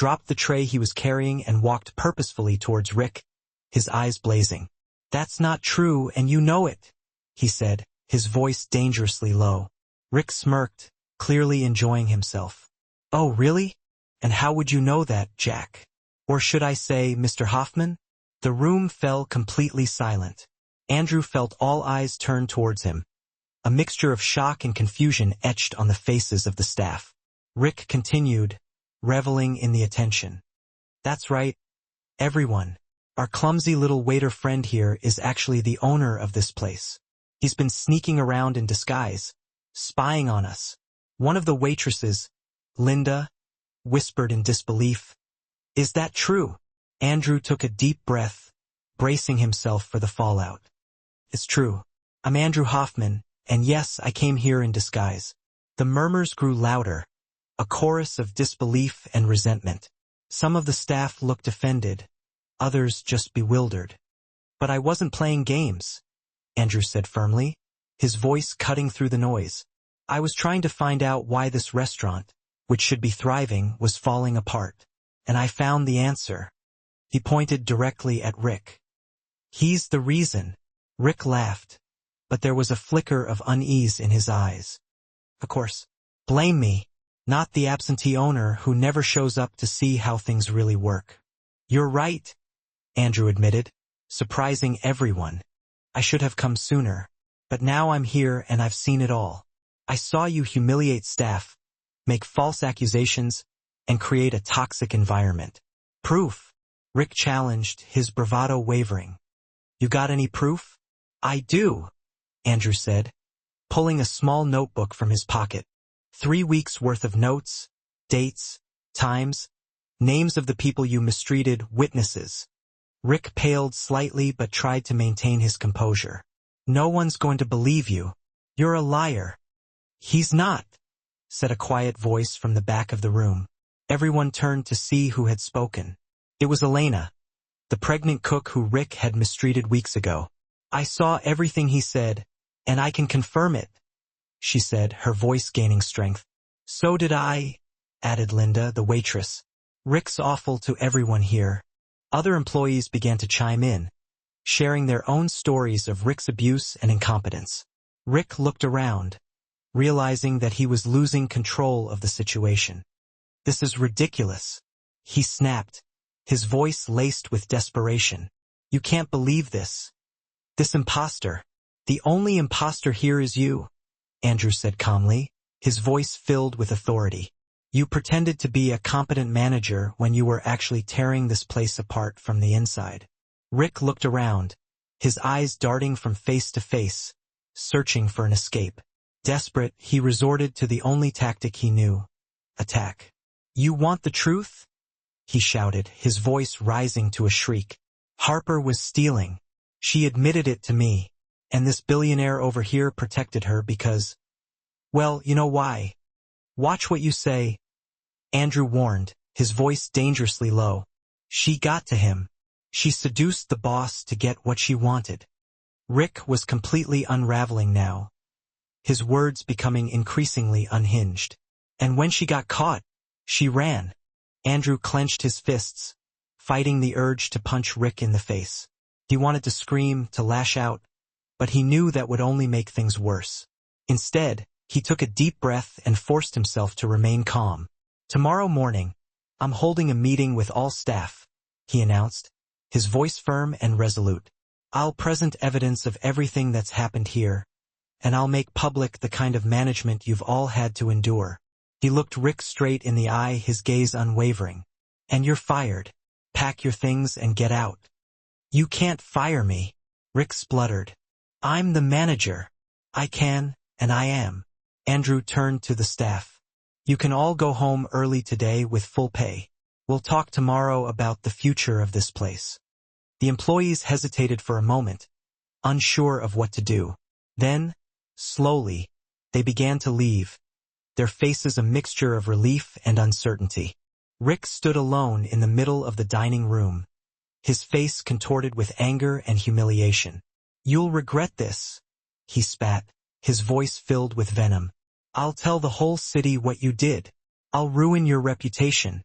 dropped the tray he was carrying and walked purposefully towards Rick, his eyes blazing. "That's not true, and you know it," he said, his voice dangerously low. Rick smirked, clearly enjoying himself. "Oh, really? And how would you know that, Jack? Or should I say, Mr. Hoffman?" The room fell completely silent. Andrew felt all eyes turn towards him. A mixture of shock and confusion etched on the faces of the staff. Rick continued, reveling in the attention. "That's right, everyone. Our clumsy little waiter friend here is actually the owner of this place. He's been sneaking around in disguise, spying on us." One of the waitresses, Linda, whispered in disbelief. "Is that true?" Andrew took a deep breath, bracing himself for the fallout. "It's true. I'm Andrew Hoffman, and yes, I came here in disguise." The murmurs grew louder, a chorus of disbelief and resentment. Some of the staff looked offended, others just bewildered. "But I wasn't playing games," Andrew said firmly, his voice cutting through the noise. "I was trying to find out why this restaurant, which should be thriving, was falling apart. And I found the answer." He pointed directly at Rick. "He's the reason." Rick laughed, but there was a flicker of unease in his eyes. "Of course. Blame me, not the absentee owner who never shows up to see how things really work." "You're right," Andrew admitted, surprising everyone. "I should have come sooner. But now I'm here and I've seen it all. I saw you humiliate staff, make false accusations, and create a toxic environment." "Proof?" Rick challenged, his bravado wavering. "You got any proof?" "I do," Andrew said, pulling a small notebook from his pocket. 3 weeks' worth of notes, dates, times, names of the people you mistreated, witnesses. Rick paled slightly but tried to maintain his composure. "No one's going to believe you. You're a liar." "He's not," said a quiet voice from the back of the room. Everyone turned to see who had spoken. It was Elena, the pregnant cook who Rick had mistreated weeks ago. "I saw everything he said, and I can confirm it," she said, her voice gaining strength. "So did I," added Linda, the waitress. "Rick's awful to everyone here." Other employees began to chime in, sharing their own stories of Rick's abuse and incompetence. Rick looked around, realizing that he was losing control of the situation. "This is ridiculous," he snapped, his voice laced with desperation. "You can't believe this. This imposter. The only imposter here is you," Andrew said calmly, his voice filled with authority. "You pretended to be a competent manager when you were actually tearing this place apart from the inside." Rick looked around, his eyes darting from face to face, searching for an escape. Desperate, he resorted to the only tactic he knew: attack. "You want the truth?" he shouted, his voice rising to a shriek. "Harper was stealing. She admitted it to me, and this billionaire over here protected her because, well, you know why. Watch what you say," Andrew warned, his voice dangerously low. "She got to him. She seduced the boss to get what she wanted." Rick was completely unraveling now, his words becoming increasingly unhinged. "And when she got caught, she ran." Andrew clenched his fists, fighting the urge to punch Rick in the face. He wanted to scream, to lash out, but he knew that would only make things worse. Instead, he took a deep breath and forced himself to remain calm. "Tomorrow morning, I'm holding a meeting with all staff," he announced, his voice firm and resolute. "I'll present evidence of everything that's happened here, and I'll make public the kind of management you've all had to endure." He looked Rick straight in the eye, his gaze unwavering. "And you're fired. Pack your things and get out." "You can't fire me," Rick spluttered. "I'm the manager. I can, and I am." Andrew turned to the staff. "You can all go home early today with full pay. We'll talk tomorrow about the future of this place." The employees hesitated for a moment, unsure of what to do. Then, slowly, they began to leave, their faces a mixture of relief and uncertainty. Rick stood alone in the middle of the dining room, his face contorted with anger and humiliation. "You'll regret this," he spat, his voice filled with venom. "I'll tell the whole city what you did. I'll ruin your reputation.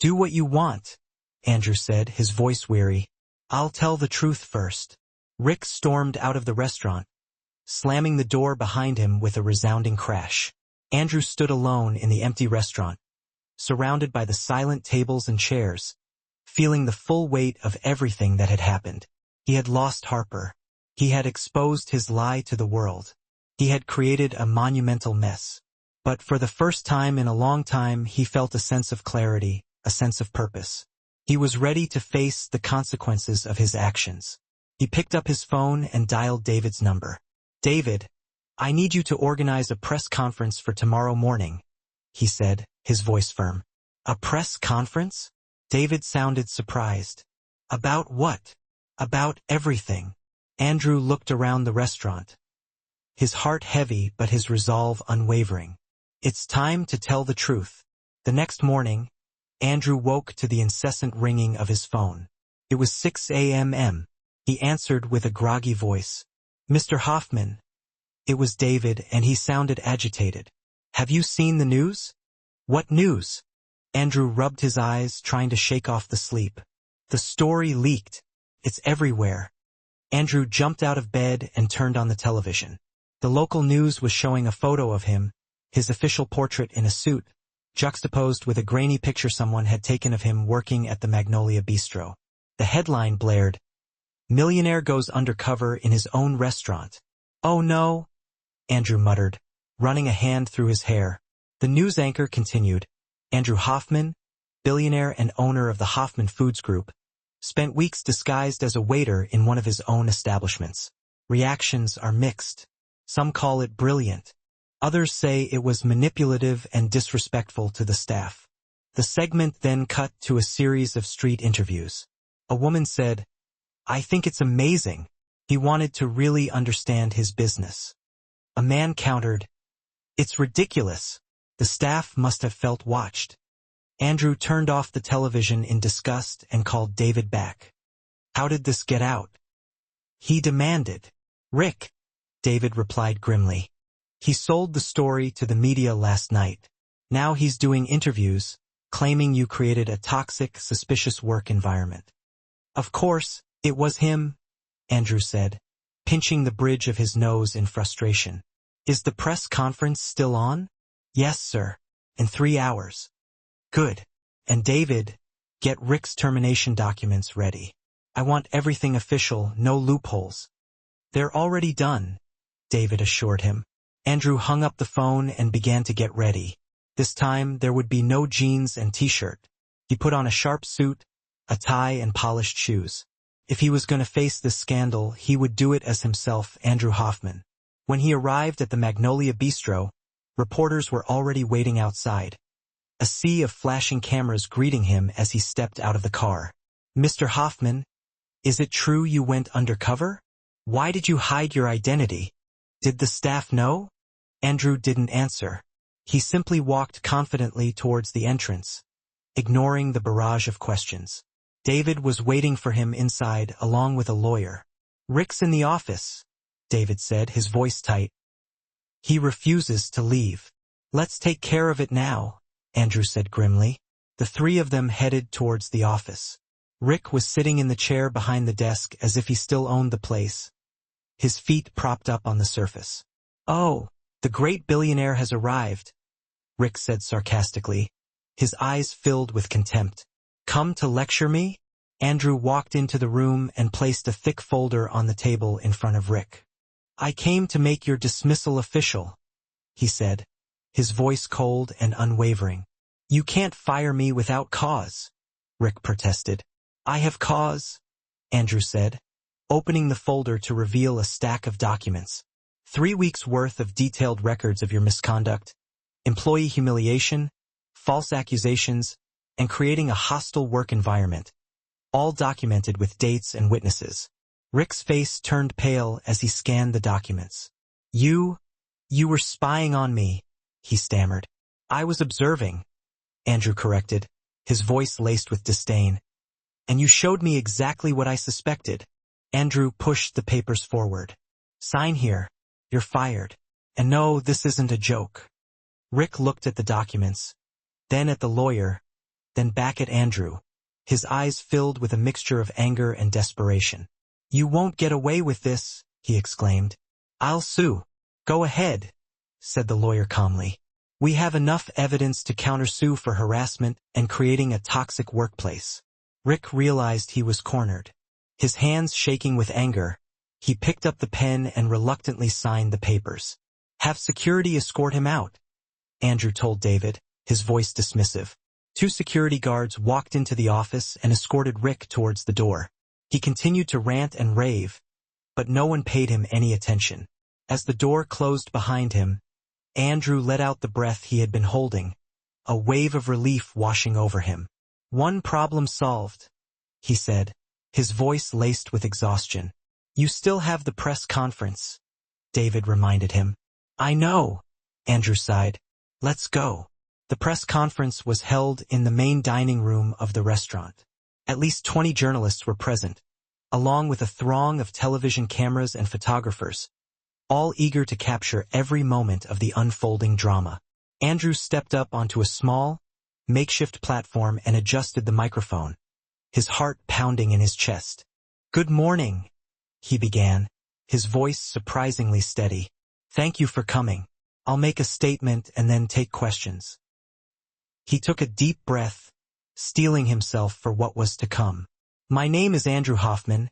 Do what you want, Andrew said, his voice weary. I'll tell the truth first. Rick stormed out of the restaurant, slamming the door behind him with a resounding crash. Andrew stood alone in the empty restaurant, surrounded by the silent tables and chairs, feeling the full weight of everything that had happened. He had lost Harper. He had exposed his lie to the world. He had created a monumental mess. But for the first time in a long time, he felt a sense of clarity, a sense of purpose. He was ready to face the consequences of his actions. He picked up his phone and dialed David's number. David, I need you to organize a press conference for tomorrow morning, he said, his voice firm. A press conference? David sounded surprised. About what? About everything. Andrew looked around the restaurant, his heart heavy but his resolve unwavering. It's time to tell the truth. The next morning, Andrew woke to the incessant ringing of his phone. It was 6 a.m. He answered with a groggy voice. Mr. Hoffman. It was David, and he sounded agitated. Have you seen the news? What news? Andrew rubbed his eyes, trying to shake off the sleep. The story leaked. It's everywhere. Andrew jumped out of bed and turned on the television. The local news was showing a photo of him, his official portrait in a suit, juxtaposed with a grainy picture someone had taken of him working at the Magnolia Bistro. The headline blared, "Millionaire goes undercover in his own restaurant." Oh no, Andrew muttered, running a hand through his hair. The news anchor continued. Andrew Hoffman, billionaire and owner of the Hoffman Foods Group, spent weeks disguised as a waiter in one of his own establishments. Reactions are mixed. Some call it brilliant. Others say it was manipulative and disrespectful to the staff. The segment then cut to a series of street interviews. A woman said, "I think it's amazing. He wanted to really understand his business." A man countered, "It's ridiculous. The staff must have felt watched." Andrew turned off the television in disgust and called David back. "How did this get out?" he demanded. "Rick," David replied grimly. "He sold the story to the media last night. Now he's doing interviews, claiming you created a toxic, suspicious work environment." "Of course, it was him," Andrew said, pinching the bridge of his nose in frustration. "Is the press conference still on?" "Yes, sir. In 3 hours." "Good. And David, get Rick's termination documents ready. I want everything official, no loopholes." "They're already done," David assured him. Andrew hung up the phone and began to get ready. This time, there would be no jeans and t-shirt. He put on a sharp suit, a tie, and polished shoes. If he was going to face this scandal, he would do it as himself, Andrew Hoffman. When he arrived at the Magnolia Bistro, reporters were already waiting outside. A sea of flashing cameras greeting him as he stepped out of the car. "Mr. Hoffman, is it true you went undercover? Why did you hide your identity? Did the staff know?" Andrew didn't answer. He simply walked confidently towards the entrance, ignoring the barrage of questions. David was waiting for him inside along with a lawyer. "Rick's in the office," David said, his voice tight. "He refuses to leave." "Let's take care of it now," Andrew said grimly. The three of them headed towards the office. Rick was sitting in the chair behind the desk as if he still owned the place, his feet propped up on the surface. "Oh, the great billionaire has arrived," Rick said sarcastically, his eyes filled with contempt. "Come to lecture me?" Andrew walked into the room and placed a thick folder on the table in front of Rick. "I came to make your dismissal official," he said, his voice cold and unwavering. "You can't fire me without cause," Rick protested. "I have cause," Andrew said, opening the folder to reveal a stack of documents. 3 weeks' worth of detailed records of your misconduct, employee humiliation, false accusations, and creating a hostile work environment, all documented with dates and witnesses. Rick's face turned pale as he scanned the documents. You were spying on me," he stammered. "I was observing," Andrew corrected, his voice laced with disdain. "And you showed me exactly what I suspected." Andrew pushed the papers forward. "Sign here. You're fired. And no, this isn't a joke." Rick looked at the documents, then at the lawyer, then back at Andrew, his eyes filled with a mixture of anger and desperation. "You won't get away with this," he exclaimed. "I'll sue." "Go ahead," said the lawyer calmly. "We have enough evidence to countersue for harassment and creating a toxic workplace." Rick realized he was cornered. His hands shaking with anger, he picked up the pen and reluctantly signed the papers. "Have security escort him out," Andrew told David, his voice dismissive. 2 security guards walked into the office and escorted Rick towards the door. He continued to rant and rave, but no one paid him any attention. As the door closed behind him, Andrew let out the breath he had been holding, a wave of relief washing over him. "One problem solved," he said, his voice laced with exhaustion. "You still have the press conference," David reminded him. "I know," Andrew sighed. "Let's go." The press conference was held in the main dining room of the restaurant. At least 20 journalists were present, along with a throng of television cameras and photographers, all eager to capture every moment of the unfolding drama. Andrew stepped up onto a small, makeshift platform and adjusted the microphone, his heart pounding in his chest. "Good morning," he began, his voice surprisingly steady. "Thank you for coming. I'll make a statement and then take questions." He took a deep breath, steeling himself for what was to come. "My name is Andrew Hoffman,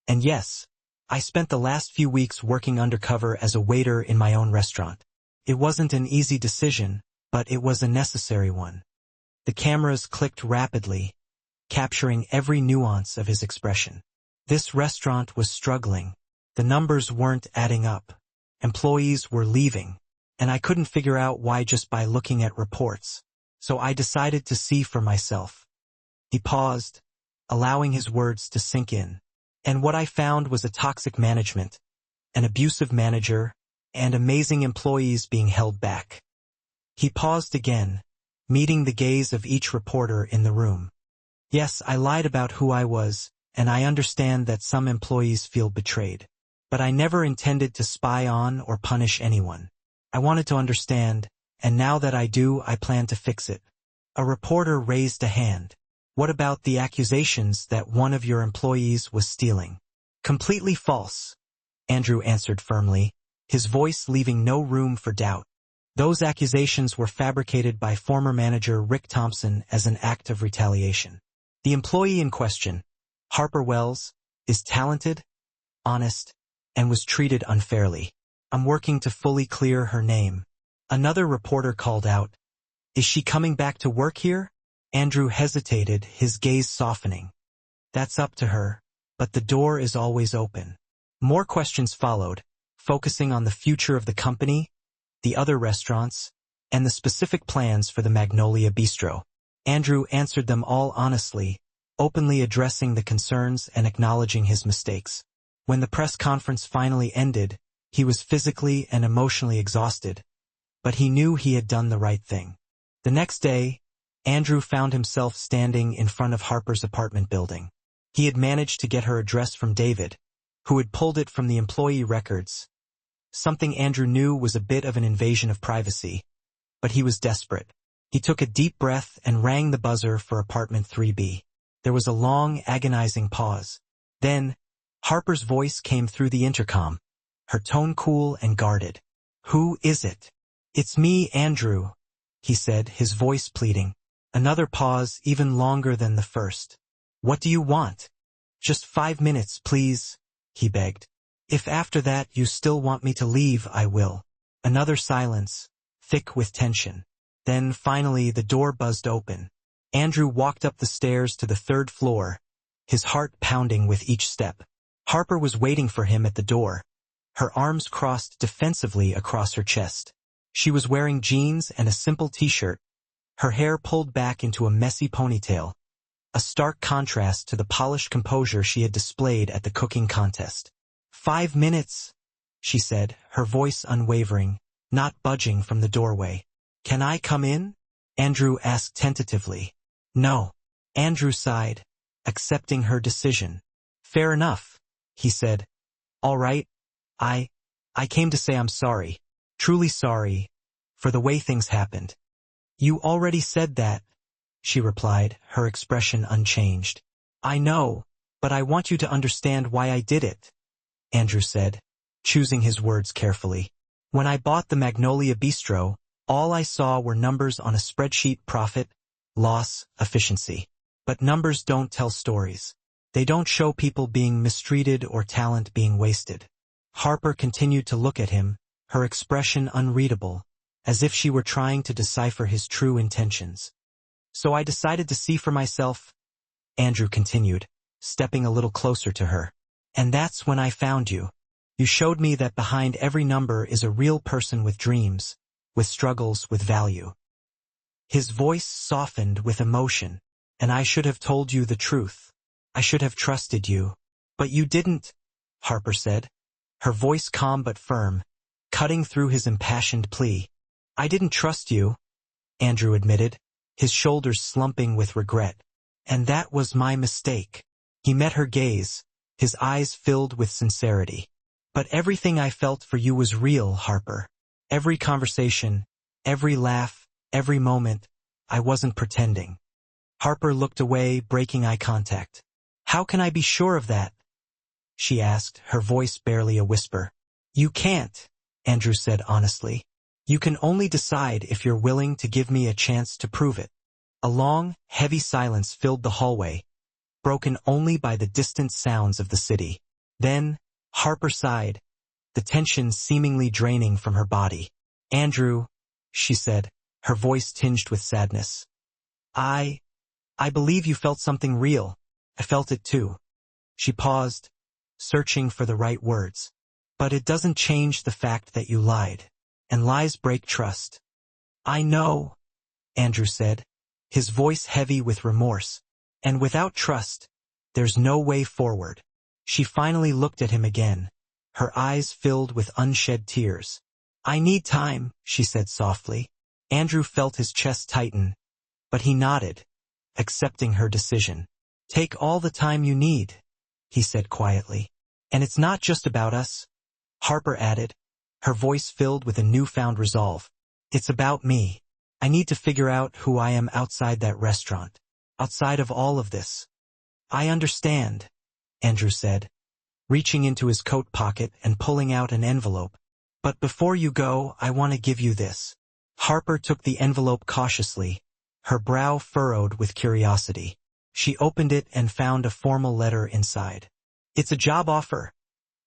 and yes, I spent the last few weeks working undercover as a waiter in my own restaurant. It wasn't an easy decision, but it was a necessary one." The cameras clicked rapidly, capturing every nuance of his expression. This restaurant was struggling. The numbers weren't adding up. Employees were leaving, and I couldn't figure out why just by looking at reports. So I decided to see for myself. He paused, allowing his words to sink in. "And what I found was a toxic management, an abusive manager, and amazing employees being held back." He paused again, meeting the gaze of each reporter in the room. "Yes, I lied about who I was, and I understand that some employees feel betrayed. But I never intended to spy on or punish anyone. I wanted to understand, and now that I do, I plan to fix it." A reporter raised a hand. "What about the accusations that one of your employees was stealing?" "Completely false," Andrew answered firmly, his voice leaving no room for doubt. "Those accusations were fabricated by former manager Rick Thompson as an act of retaliation. The employee in question, Harper Wells, is talented, honest, and was treated unfairly. I'm working to fully clear her name." Another reporter called out, "Is she coming back to work here?" Andrew hesitated, his gaze softening. "That's up to her, but the door is always open." More questions followed, focusing on the future of the company, the other restaurants, and the specific plans for the Magnolia Bistro. Andrew answered them all honestly, openly addressing the concerns and acknowledging his mistakes. When the press conference finally ended, he was physically and emotionally exhausted, but he knew he had done the right thing. The next day, Andrew found himself standing in front of Harper's apartment building. He had managed to get her address from David, who had pulled it from the employee records. Something Andrew knew was a bit of an invasion of privacy, but he was desperate. He took a deep breath and rang the buzzer for apartment 3B. There was a long, agonizing pause. Then, Harper's voice came through the intercom, her tone cool and guarded. "Who is it?" "It's me, Andrew," he said, his voice pleading. Another pause, even longer than the first. "What do you want?" "Just 5 minutes, please," he begged. "If after that you still want me to leave, I will." Another silence, thick with tension. Then, finally, the door buzzed open. Andrew walked up the stairs to the 3rd floor, his heart pounding with each step. Harper was waiting for him at the door, her arms crossed defensively across her chest. She was wearing jeans and a simple t-shirt, her hair pulled back into a messy ponytail, a stark contrast to the polished composure she had displayed at the cooking contest. 5 minutes, she said, her voice unwavering, not budging from the doorway. "Can I come in?" Andrew asked tentatively. "No." Andrew sighed, accepting her decision. "Fair enough," he said. "All right, I came to say I'm sorry, truly sorry, for the way things happened." "You already said that," she replied, her expression unchanged. I know, but I want you to understand why I did it, Andrew said, choosing his words carefully. When I bought the Magnolia Bistro, all I saw were numbers on a spreadsheet: profit, loss, efficiency. But numbers don't tell stories. They don't show people being mistreated or talent being wasted. Harper continued to look at him, her expression unreadable, as if she were trying to decipher his true intentions. So I decided to see for myself, Andrew continued, stepping a little closer to her. And that's when I found you. You showed me that behind every number is a real person with dreams, with struggles, with value. His voice softened with emotion. And I should have told you the truth. I should have trusted you. But you didn't, Harper said, her voice calm but firm, cutting through his impassioned plea. I didn't trust you, Andrew admitted, his shoulders slumping with regret. And that was my mistake. He met her gaze, his eyes filled with sincerity. But everything I felt for you was real, Harper. Every conversation, every laugh, every moment, I wasn't pretending. Harper looked away, breaking eye contact. How can I be sure of that? She asked, her voice barely a whisper. You can't, Andrew said honestly. You can only decide if you're willing to give me a chance to prove it. A long, heavy silence filled the hallway, broken only by the distant sounds of the city. Then, Harper sighed, the tension seemingly draining from her body. Andrew, she said, her voice tinged with sadness. I believe you felt something real. I felt it too. She paused, searching for the right words. But it doesn't change the fact that you lied. And lies break trust. I know, Andrew said, his voice heavy with remorse. And without trust, there's no way forward. She finally looked at him again, her eyes filled with unshed tears. I need time, she said softly. Andrew felt his chest tighten, but he nodded, accepting her decision. Take all the time you need, he said quietly. And it's not just about us, Harper added, her voice filled with a newfound resolve. It's about me. I need to figure out who I am outside that restaurant, outside of all of this. I understand, Andrew said, reaching into his coat pocket and pulling out an envelope. But before you go, I want to give you this. Harper took the envelope cautiously, her brow furrowed with curiosity. She opened it and found a formal letter inside. It's a job offer,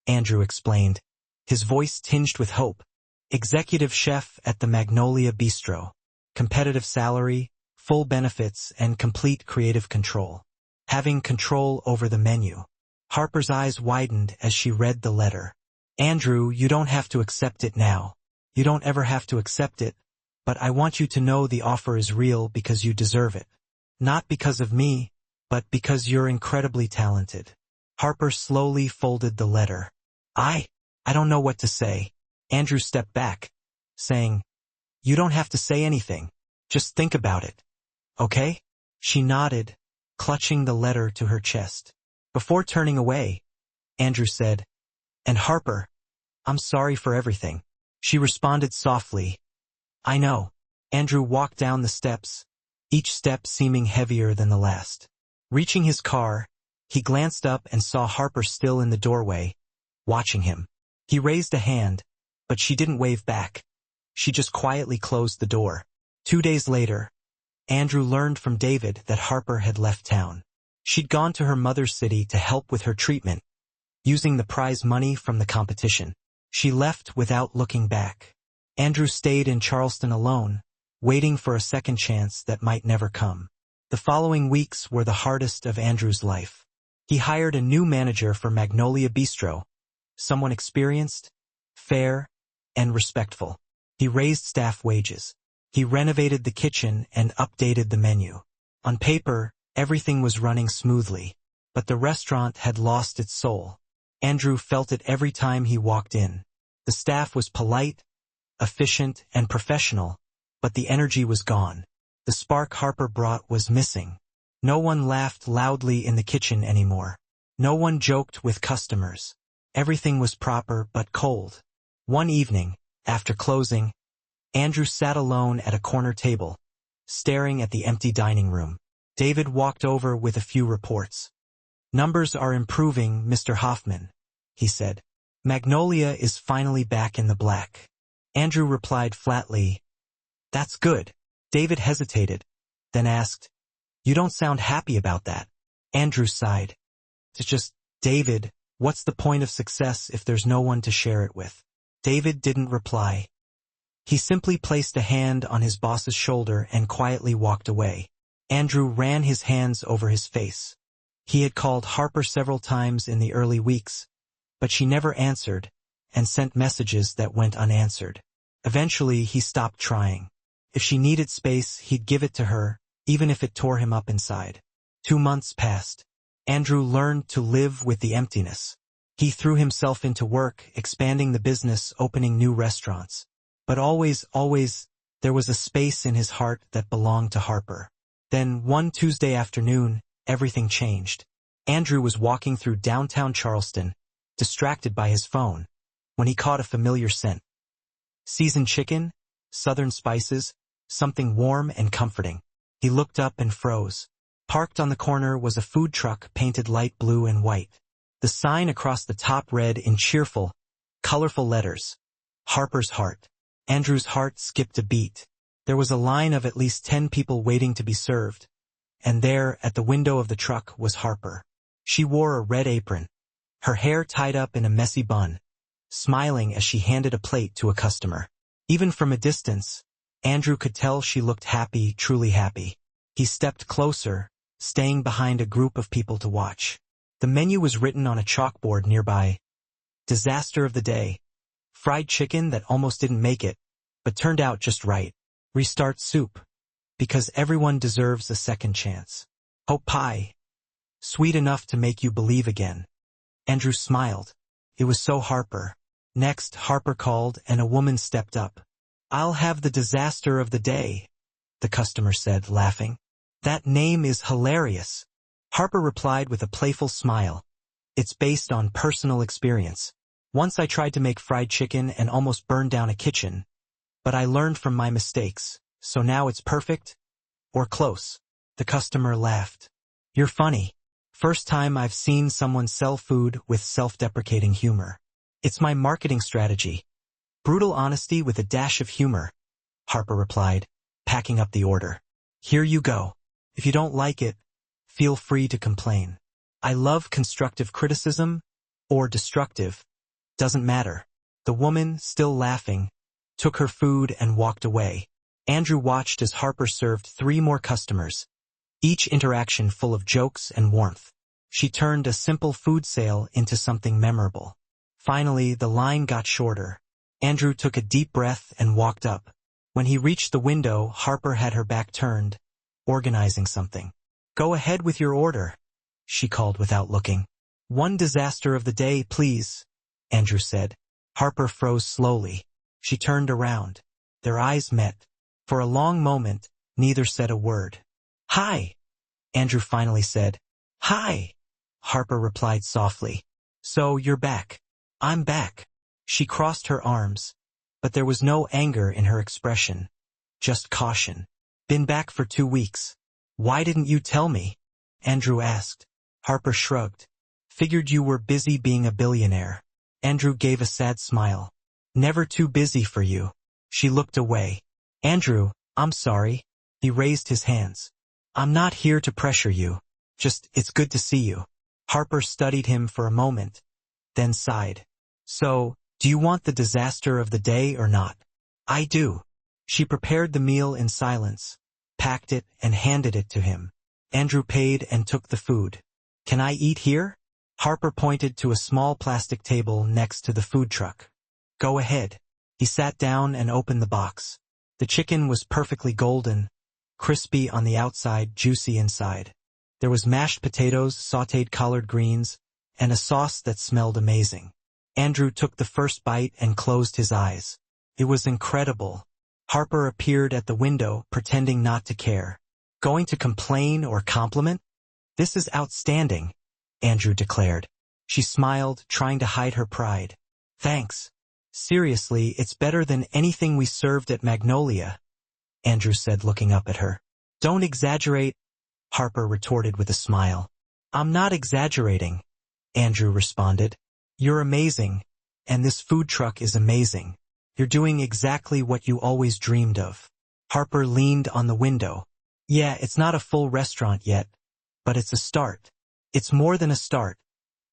Andrew explained, his voice tinged with hope. Executive chef at the Magnolia Bistro. Competitive salary, full benefits, and complete creative control. Having control over the menu. Harper's eyes widened as she read the letter. Andrew, you don't have to accept it now. You don't ever have to accept it, but I want you to know the offer is real because you deserve it. Not because of me, but because you're incredibly talented. Harper slowly folded the letter. I don't know what to say. Andrew stepped back, saying, You don't have to say anything. Just think about it. Okay? She nodded, clutching the letter to her chest. Before turning away, Andrew said, And Harper, I'm sorry for everything. She responded softly, I know. Andrew walked down the steps, each step seeming heavier than the last. Reaching his car, he glanced up and saw Harper still in the doorway, watching him. He raised a hand, but she didn't wave back. She just quietly closed the door. 2 days later, Andrew learned from David that Harper had left town. She'd gone to her mother's city to help with her treatment, using the prize money from the competition. She left without looking back. Andrew stayed in Charleston alone, waiting for a second chance that might never come. The following weeks were the hardest of Andrew's life. He hired a new manager for Magnolia Bistro, someone experienced, fair, and respectful. He raised staff wages. He renovated the kitchen and updated the menu. On paper, everything was running smoothly, but the restaurant had lost its soul. Andrew felt it every time he walked in. The staff was polite, efficient, and professional, but the energy was gone. The spark Harper brought was missing. No one laughed loudly in the kitchen anymore. No one joked with customers. Everything was proper but cold. One evening, after closing, Andrew sat alone at a corner table, staring at the empty dining room. David walked over with a few reports. "Numbers are improving, Mr. Hoffman," he said. "Magnolia is finally back in the black." Andrew replied flatly, "That's good." David hesitated, then asked, "You don't sound happy about that." Andrew sighed. "It's just, David, what's the point of success if there's no one to share it with?" David didn't reply. He simply placed a hand on his boss's shoulder and quietly walked away. Andrew ran his hands over his face. He had called Harper several times in the early weeks, but she never answered and sent messages that went unanswered. Eventually, he stopped trying. If she needed space, he'd give it to her, even if it tore him up inside. 2 months passed. Andrew learned to live with the emptiness. He threw himself into work, expanding the business, opening new restaurants. But always, there was a space in his heart that belonged to Harper. Then, one Tuesday afternoon, everything changed. Andrew was walking through downtown Charleston, distracted by his phone, when he caught a familiar scent. Seasoned chicken, southern spices, something warm and comforting. He looked up and froze. Parked on the corner was a food truck painted light blue and white. The sign across the top read in cheerful, colorful letters, "Harper's Heart." Andrew's heart skipped a beat. There was a line of at least 10 people waiting to be served, and there, at the window of the truck, was Harper. She wore a red apron, her hair tied up in a messy bun, smiling as she handed a plate to a customer. Even from a distance, Andrew could tell she looked happy, truly happy. He stepped closer, staying behind a group of people to watch. The menu was written on a chalkboard nearby. Disaster of the day. Fried chicken that almost didn't make it, but turned out just right. Restart soup, because everyone deserves a second chance. Hope pie, sweet enough to make you believe again. Andrew smiled. It was so Harper. Next, Harper called and a woman stepped up. "I'll have the disaster of the day," the customer said, laughing. "That name is hilarious." Harper replied with a playful smile. "It's based on personal experience. Once I tried to make fried chicken and almost burned down a kitchen, but I learned from my mistakes, so now it's perfect, or close." The customer laughed. "You're funny. First time I've seen someone sell food with self-deprecating humor. It's my marketing strategy. Brutal honesty with a dash of humor," Harper replied, packing up the order. "Here you go. If you don't like it, feel free to complain. I love constructive criticism, or destructive. Doesn't matter." The woman, still laughing, took her food and walked away. Andrew watched as Harper served 3 more customers, each interaction full of jokes and warmth. She turned a simple food sale into something memorable. Finally, the line got shorter. Andrew took a deep breath and walked up. When he reached the window, Harper had her back turned, organizing something. "Go ahead with your order," she called without looking. "One disaster of the day, please," Andrew said. Harper froze slowly. She turned around. Their eyes met. For a long moment, neither said a word. "Hi," Andrew finally said. "Hi," Harper replied softly. "So you're back." "I'm back." She crossed her arms, but there was no anger in her expression, just caution. "Been back for 2 weeks. Why didn't you tell me?" Andrew asked. Harper shrugged. "Figured you were busy being a billionaire." Andrew gave a sad smile. "Never too busy for you." She looked away. "Andrew, I'm sorry." He raised his hands. "I'm not here to pressure you. Just, it's good to see you." Harper studied him for a moment, then sighed. "So, do you want the disaster of the day or not?" "I do." She prepared the meal in silence, packed it, and handed it to him. Andrew paid and took the food. "Can I eat here?" Harper pointed to a small plastic table next to the food truck. "Go ahead." He sat down and opened the box. The chicken was perfectly golden, crispy on the outside, juicy inside. There was mashed potatoes, sautéed collard greens, and a sauce that smelled amazing. Andrew took the first bite and closed his eyes. It was incredible. Harper appeared at the window, pretending not to care. "Going to complain or compliment? This is outstanding," Andrew declared. She smiled, trying to hide her pride. "Thanks. Seriously, it's better than anything we served at Magnolia." Andrew said, looking up at her. Don't exaggerate, Harper retorted with a smile. I'm not exaggerating, Andrew responded. You're amazing, and this food truck is amazing. You're doing exactly what you always dreamed of. Harper leaned on the window. Yeah, it's not a full restaurant yet, but it's a start. It's more than a start.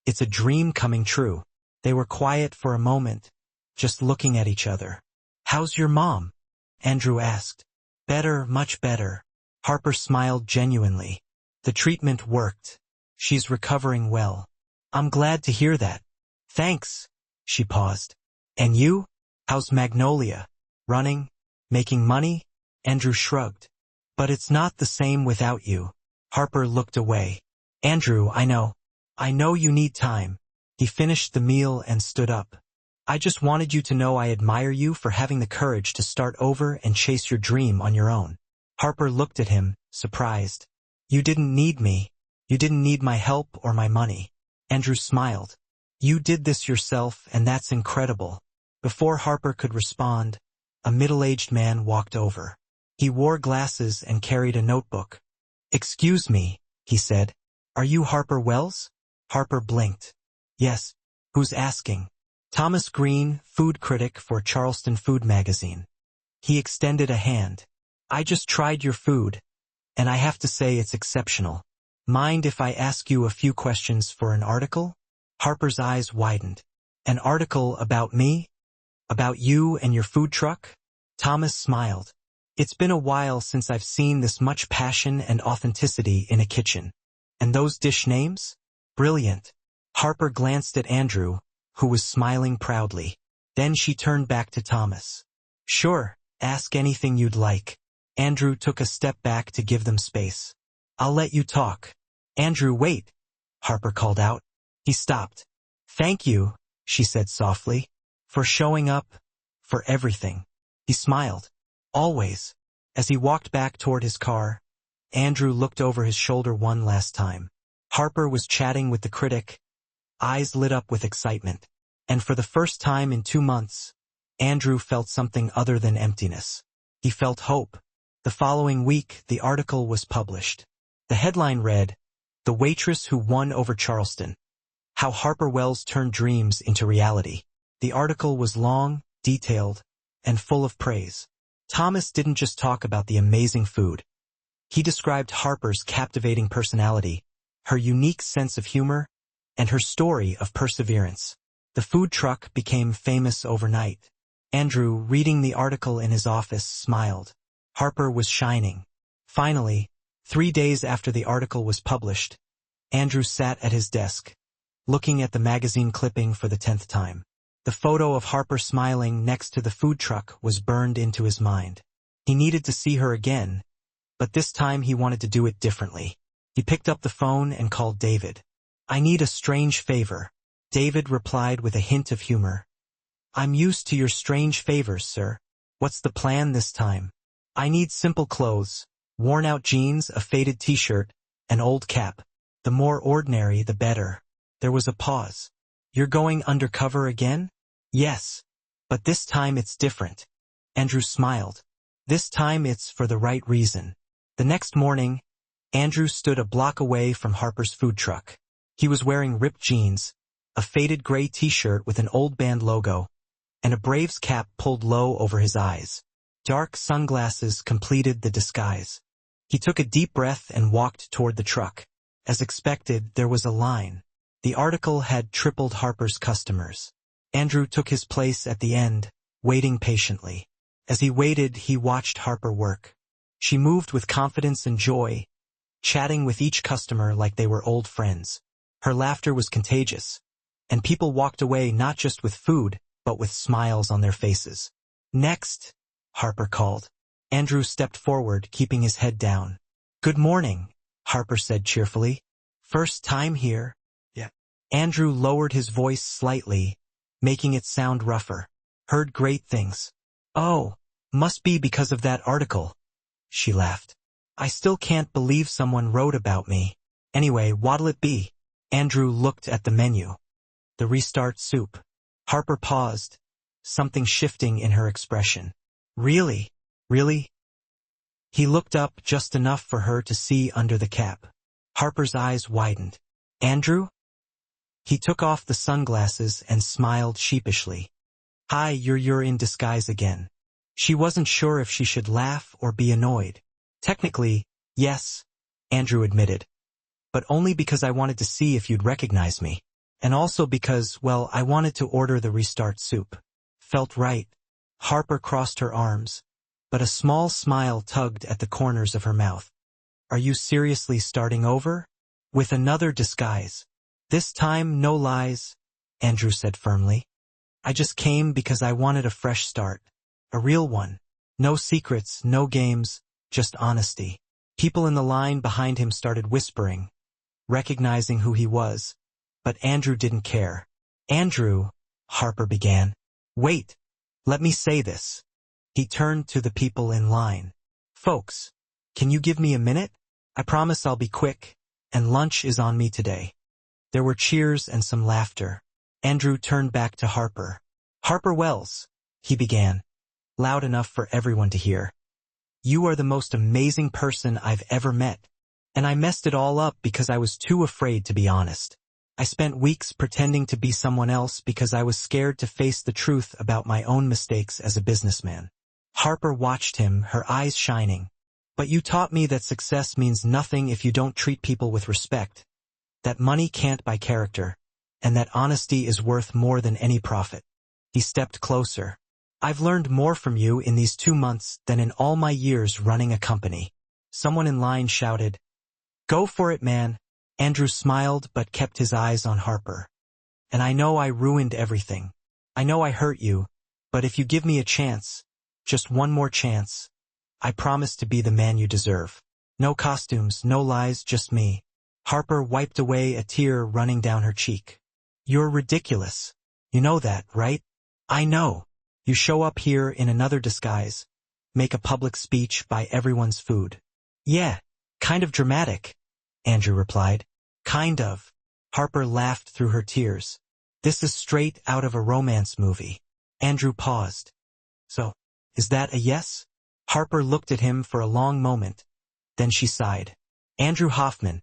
It's a dream coming true. They were quiet for a moment, just looking at each other. How's your mom? Andrew asked. Better, much better. Harper smiled genuinely. The treatment worked. She's recovering well. I'm glad to hear that. Thanks. She paused. And you? How's Magnolia? Running? Making money? Andrew shrugged. But it's not the same without you. Harper looked away. Andrew, I know you need time. He finished the meal and stood up. I just wanted you to know I admire you for having the courage to start over and chase your dream on your own. Harper looked at him, surprised. You didn't need me. You didn't need my help or my money. Andrew smiled. You did this yourself, and that's incredible. Before Harper could respond, a middle-aged man walked over. He wore glasses and carried a notebook. Excuse me, he said. Are you Harper Wells? Harper blinked. Yes. Who's asking? Thomas Green, food critic for Charleston Food Magazine. He extended a hand. I just tried your food, and I have to say it's exceptional. Mind if I ask you a few questions for an article? Harper's eyes widened. An article about me? About you and your food truck? Thomas smiled. It's been a while since I've seen this much passion and authenticity in a kitchen. And those dish names? Brilliant. Harper glanced at Andrew, who was smiling proudly. Then she turned back to Thomas. Sure, ask anything you'd like. Andrew took a step back to give them space. I'll let you talk. Andrew, wait, Harper called out. He stopped. Thank you, she said softly, for showing up, for everything. He smiled. Always. As he walked back toward his car, Andrew looked over his shoulder one last time. Harper was chatting with the critic, eyes lit up with excitement. And for the first time in 2 months, Andrew felt something other than emptiness. He felt hope. The following week, the article was published. The headline read, The Waitress Who Won Over Charleston. How Harper Wells Turned Dreams into Reality. The article was long, detailed, and full of praise. Thomas didn't just talk about the amazing food. He described Harper's captivating personality, her unique sense of humor, and her story of perseverance. The food truck became famous overnight. Andrew, reading the article in his office, smiled. Harper was shining. Finally, 3 days after the article was published, Andrew sat at his desk, looking at the magazine clipping for the 10th time. The photo of Harper smiling next to the food truck was burned into his mind. He needed to see her again, but this time he wanted to do it differently. He picked up the phone and called David. I need a strange favor. David replied with a hint of humor. I'm used to your strange favors, sir. What's the plan this time? I need simple clothes, worn-out jeans, a faded t-shirt, an old cap. The more ordinary, the better. There was a pause. You're going undercover again? Yes. But this time it's different. Andrew smiled. This time it's for the right reason. The next morning, Andrew stood a block away from Harper's food truck. He was wearing ripped jeans, a faded gray t-shirt with an old band logo, and a Braves cap pulled low over his eyes. Dark sunglasses completed the disguise. He took a deep breath and walked toward the truck. As expected, there was a line. The article had tripled Harper's customers. Andrew took his place at the end, waiting patiently. As he waited, he watched Harper work. She moved with confidence and joy, chatting with each customer like they were old friends. Her laughter was contagious, and people walked away not just with food, but with smiles on their faces. Next, Harper called. Andrew stepped forward, keeping his head down. Good morning, Harper said cheerfully. First time here? Yeah. Andrew lowered his voice slightly, making it sound rougher. Heard great things. Oh, must be because of that article. She laughed. I still can't believe someone wrote about me. Anyway, what'll it be? Andrew looked at the menu. The restart soup. Harper paused, something shifting in her expression. Really? Really? He looked up just enough for her to see under the cap. Harper's eyes widened. Andrew? He took off the sunglasses and smiled sheepishly. Hi, you're in disguise again. She wasn't sure if she should laugh or be annoyed. Technically, yes, Andrew admitted. But only because I wanted to see if you'd recognize me. And also because, well, I wanted to order the restart soup. Felt right. Harper crossed her arms, but a small smile tugged at the corners of her mouth. Are you seriously starting over? With another disguise. This time, no lies, Andrew said firmly. I just came because I wanted a fresh start. A real one. No secrets, no games, just honesty. People in the line behind him started whispering, recognizing who he was. But Andrew didn't care. Andrew, Harper began. Wait, let me say this. He turned to the people in line. Folks, can you give me a minute? I promise I'll be quick, and lunch is on me today. There were cheers and some laughter. Andrew turned back to Harper. Harper Wells, he began, loud enough for everyone to hear. You are the most amazing person I've ever met, and I messed it all up because I was too afraid to be honest. I spent weeks pretending to be someone else because I was scared to face the truth about my own mistakes as a businessman. Harper watched him, her eyes shining. But you taught me that success means nothing if you don't treat people with respect, that money can't buy character, and that honesty is worth more than any profit. He stepped closer. I've learned more from you in these 2 months than in all my years running a company. Someone in line shouted, Go for it, man. Andrew smiled but kept his eyes on Harper. And I know I ruined everything. I know I hurt you, but if you give me a chance, just one more chance, I promise to be the man you deserve. No costumes, no lies, just me. Harper wiped away a tear running down her cheek. You're ridiculous. You know that, right? I know. You show up here in another disguise, make a public speech, buy everyone's food. Yeah, kind of dramatic, Andrew replied. Kind of. Harper laughed through her tears. This is straight out of a romance movie. Andrew paused. So, is that a yes? Harper looked at him for a long moment. Then she sighed. Andrew Hoffman,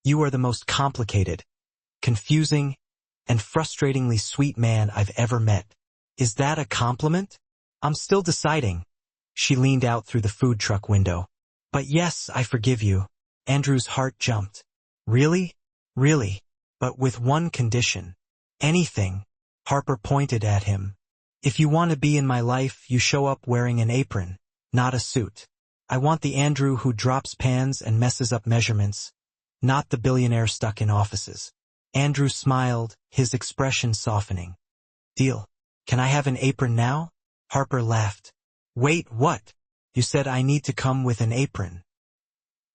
you are the most complicated, confusing, and frustratingly sweet man I've ever met. Is that a compliment? I'm still deciding. She leaned out through the food truck window. But yes, I forgive you. Andrew's heart jumped. Really? Really? But with one condition. Anything. Harper pointed at him. If you want to be in my life, you show up wearing an apron, not a suit. I want the Andrew who drops pans and messes up measurements, not the billionaire stuck in offices. Andrew smiled, his expression softening. Deal. Can I have an apron now? Harper laughed. Wait, what? You said I need to come with an apron.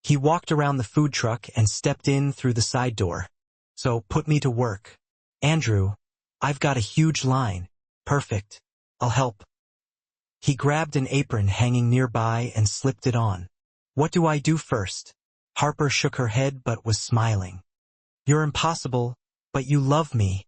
He walked around the food truck and stepped in through the side door. So put me to work. Andrew, I've got a huge line. Perfect. I'll help. He grabbed an apron hanging nearby and slipped it on. What do I do first? Harper shook her head but was smiling. You're impossible, but you love me,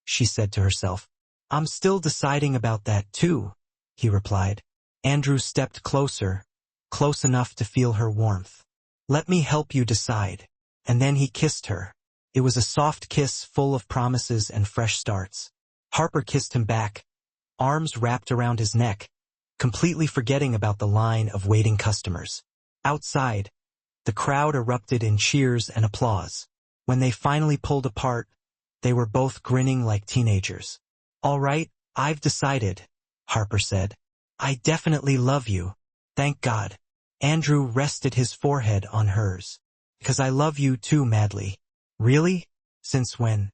she said to herself. I'm still deciding about that too, he replied. Andrew stepped closer, close enough to feel her warmth. Let me help you decide. And then he kissed her. It was a soft kiss full of promises and fresh starts. Harper kissed him back, arms wrapped around his neck, completely forgetting about the line of waiting customers. Outside, the crowd erupted in cheers and applause. When they finally pulled apart, they were both grinning like teenagers. All right, I've decided, Harper said. I definitely love you. Thank God. Andrew rested his forehead on hers. Because I love you too madly. Really? Since when?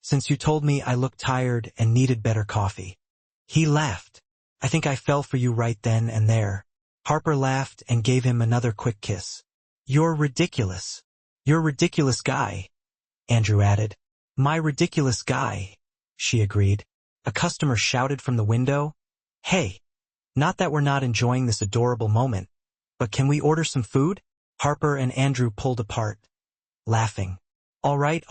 Since you told me I looked tired and needed better coffee. He laughed. I think I fell for you right then and there. Harper laughed and gave him another quick kiss. You're ridiculous. You're a ridiculous guy, Andrew added. My ridiculous guy, she agreed. A customer shouted from the window. Hey, not that we're not enjoying this adorable moment, but can we order some food? Harper and Andrew pulled apart, laughing. All right,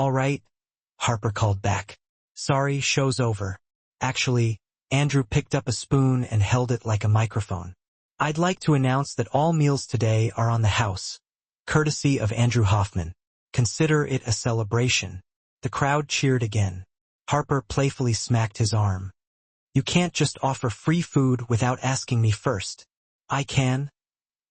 Harper called back. Sorry, show's over. Actually, Andrew picked up a spoon and held it like a microphone. I'd like to announce that all meals today are on the house, courtesy of Andrew Hoffman. Consider it a celebration." The crowd cheered again. Harper playfully smacked his arm. "You can't just offer free food without asking me first." "I can.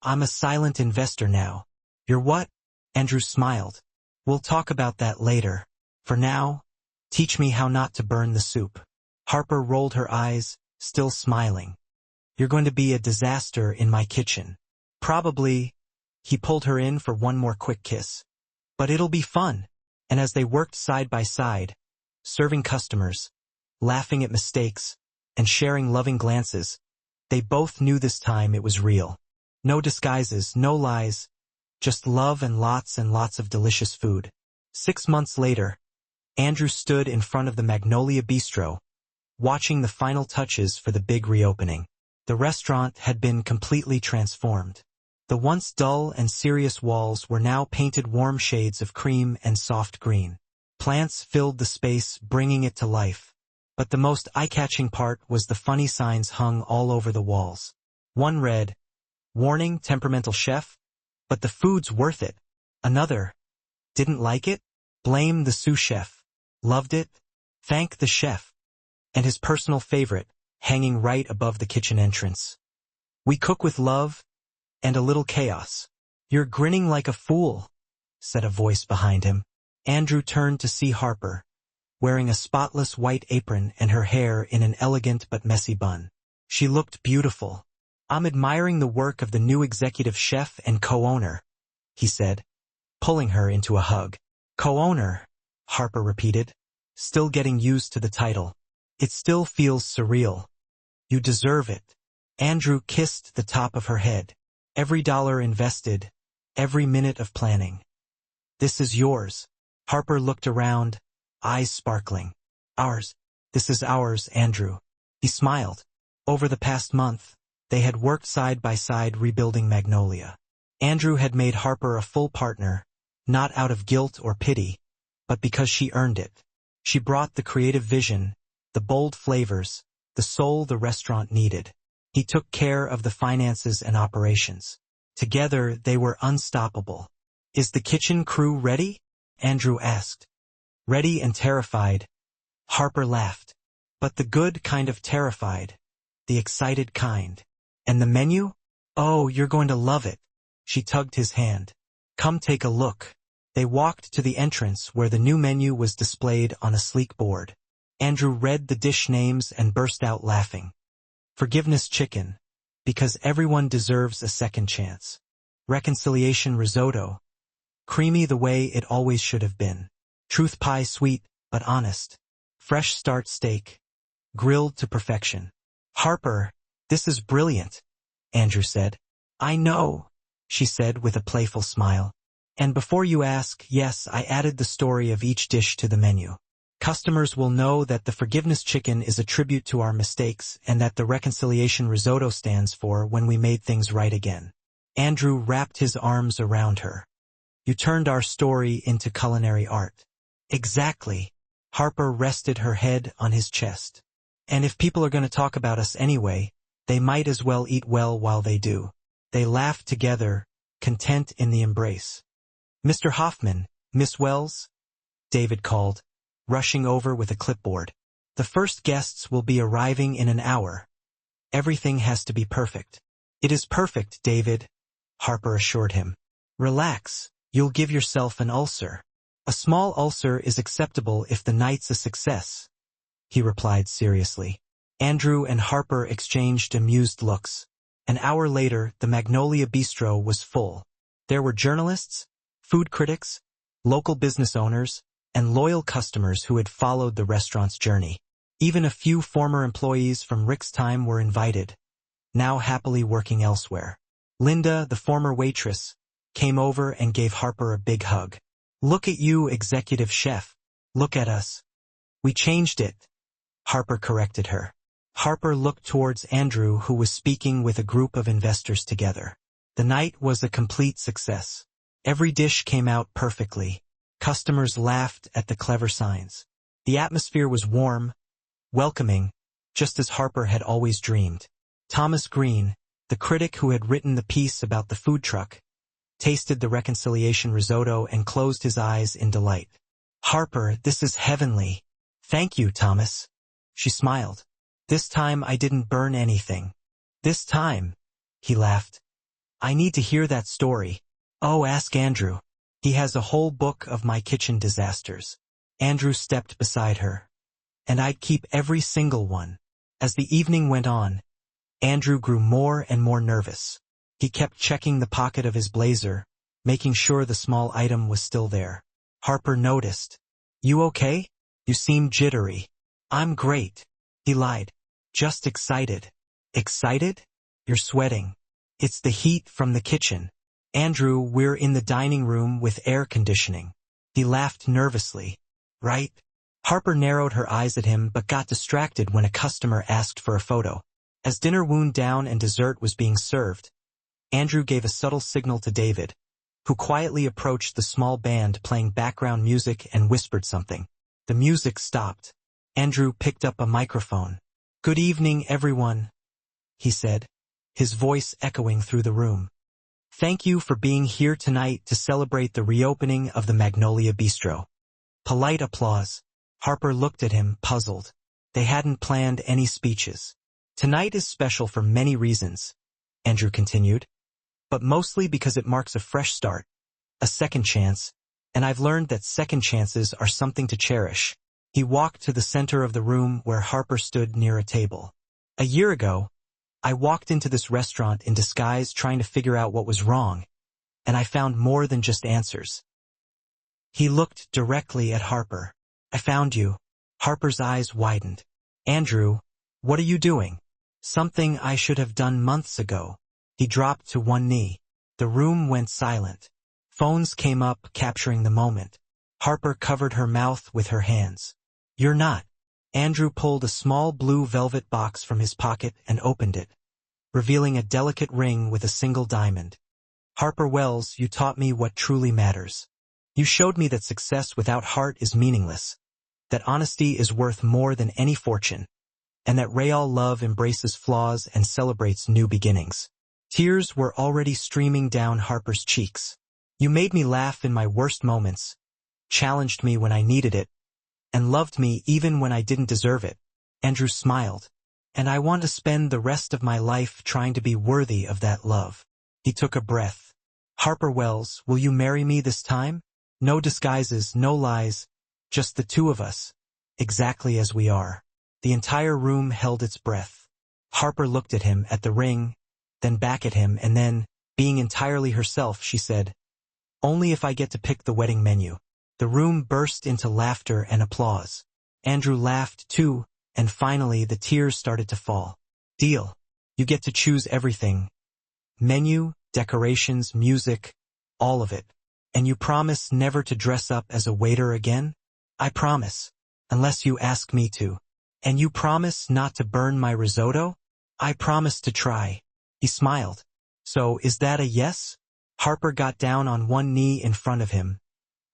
I'm a silent investor now." "You're what?" Andrew smiled. "We'll talk about that later. For now, teach me how not to burn the soup." Harper rolled her eyes, still smiling. "You're going to be a disaster in my kitchen." "Probably." He pulled her in for one more quick kiss. "But it'll be fun." And as they worked side by side, serving customers, laughing at mistakes, and sharing loving glances, they both knew this time it was real. No disguises, no lies, just love and lots of delicious food. 6 months later, Andrew stood in front of the Magnolia Bistro, watching the final touches for the big reopening. The restaurant had been completely transformed. The once dull and serious walls were now painted warm shades of cream and soft green. Plants filled the space, bringing it to life. But the most eye-catching part was the funny signs hung all over the walls. One read, "Warning, temperamental chef, but the food's worth it." Another, "Didn't like it? Blame the sous chef. Loved it? Thank the chef." And his personal favorite, hanging right above the kitchen entrance. "We cook with love and a little chaos." "You're grinning like a fool," said a voice behind him. Andrew turned to see Harper, wearing a spotless white apron and her hair in an elegant but messy bun. She looked beautiful. "I'm admiring the work of the new executive chef and co-owner," he said, pulling her into a hug. "Co-owner," Harper repeated, still getting used to the title. "It still feels surreal." "You deserve it." Andrew kissed the top of her head. "Every dollar invested, every minute of planning. This is yours." Harper looked around, eyes sparkling. "Ours. This is ours, Andrew." He smiled. Over the past month, they had worked side by side rebuilding Magnolia. Andrew had made Harper a full partner, not out of guilt or pity, but because she earned it. She brought the creative vision, the bold flavors, the soul the restaurant needed. He took care of the finances and operations. Together, they were unstoppable. "Is the kitchen crew ready?" Andrew asked. "Ready and terrified," Harper laughed. "But the good kind of terrified, the excited kind." "And the menu? Oh, you're going to love it." She tugged his hand. "Come take a look." They walked to the entrance where the new menu was displayed on a sleek board. Andrew read the dish names and burst out laughing. Forgiveness chicken, because everyone deserves a second chance. Reconciliation risotto, creamy the way it always should have been. Truth pie sweet, but honest. Fresh start steak, grilled to perfection. "Harper, this is brilliant," Andrew said. "I know," she said with a playful smile. "And before you ask, yes, I added the story of each dish to the menu. Customers will know that the forgiveness chicken is a tribute to our mistakes and that the reconciliation risotto stands for when we made things right again." Andrew wrapped his arms around her. "You turned our story into culinary art." "Exactly." Harper rested her head on his chest. "And if people are going to talk about us anyway, they might as well eat well while they do." They laughed together, content in the embrace. "Mr. Hoffman, Miss Wells," David called, rushing over with a clipboard. "The first guests will be arriving in an hour. Everything has to be perfect." "It is perfect, David," Harper assured him. "Relax, you'll give yourself an ulcer." "A small ulcer is acceptable if the night's a success," he replied seriously. Andrew and Harper exchanged amused looks. An hour later, the Magnolia Bistro was full. There were journalists, food critics, local business owners, and loyal customers who had followed the restaurant's journey. Even a few former employees from Rick's time were invited, now happily working elsewhere. Linda, the former waitress, came over and gave Harper a big hug. "Look at you, executive chef. Look at us. We changed it," Harper corrected her. Harper looked towards Andrew, who was speaking with a group of investors together. The night was a complete success. Every dish came out perfectly. Customers laughed at the clever signs. The atmosphere was warm, welcoming, just as Harper had always dreamed. Thomas Green, The critic who had written the piece about the food truck tasted the reconciliation risotto and closed his eyes in delight. "Harper, this is heavenly." "Thank you, Thomas." She smiled. "This time I didn't burn anything." "This time?" He laughed. "I need to hear that story." "Oh, ask Andrew. He has a whole book of my kitchen disasters." Andrew stepped beside her. "And I'd keep every single one." As the evening went on, Andrew grew more and more nervous. He kept checking the pocket of his blazer, making sure the small item was still there. Harper noticed. "You okay? You seem jittery." "I'm great," he lied. "Just excited." "Excited? You're sweating." "It's the heat from the kitchen." "Andrew, we're in the dining room with air conditioning." He laughed nervously. "Right?" Harper narrowed her eyes at him but got distracted when a customer asked for a photo. As dinner wound down and dessert was being served, Andrew gave a subtle signal to David, who quietly approached the small band playing background music and whispered something. The music stopped. Andrew picked up a microphone. "Good evening, everyone," he said, his voice echoing through the room. "Thank you for being here tonight to celebrate the reopening of the Magnolia Bistro." Polite applause. Harper looked at him, puzzled. They hadn't planned any speeches. "Tonight is special for many reasons," Andrew continued, "but mostly because it marks a fresh start, a second chance, and I've learned that second chances are something to cherish." He walked to the center of the room where Harper stood near a table. "A year ago, I walked into this restaurant in disguise trying to figure out what was wrong, and I found more than just answers." He looked directly at Harper. "I found you." Harper's eyes widened. "Andrew, what are you doing?" "Something I should have done months ago." He dropped to one knee. The room went silent. Phones came up, capturing the moment. Harper covered her mouth with her hands. "You're not." Andrew pulled a small blue velvet box from his pocket and opened it, revealing a delicate ring with a single diamond. "Harper Wells, you taught me what truly matters. You showed me that success without heart is meaningless, that honesty is worth more than any fortune, and that real love embraces flaws and celebrates new beginnings." Tears were already streaming down Harper's cheeks. "You made me laugh in my worst moments, challenged me when I needed it, and loved me even when I didn't deserve it." Andrew smiled. "And I want to spend the rest of my life trying to be worthy of that love." He took a breath. "Harper Wells, will you marry me this time? No disguises, no lies, just the two of us, exactly as we are." The entire room held its breath. Harper looked at him, at the ring, then back at him, and then, being entirely herself, she said, "Only if I get to pick the wedding menu." The room burst into laughter and applause. Andrew laughed too, and finally the tears started to fall. "Deal. You get to choose everything. Menu, decorations, music, all of it. And you promise never to dress up as a waiter again?" "I promise, unless you ask me to." "And you promise not to burn my risotto?" "I promise to try." He smiled. "So is that a yes?" Harper got down on one knee in front of him,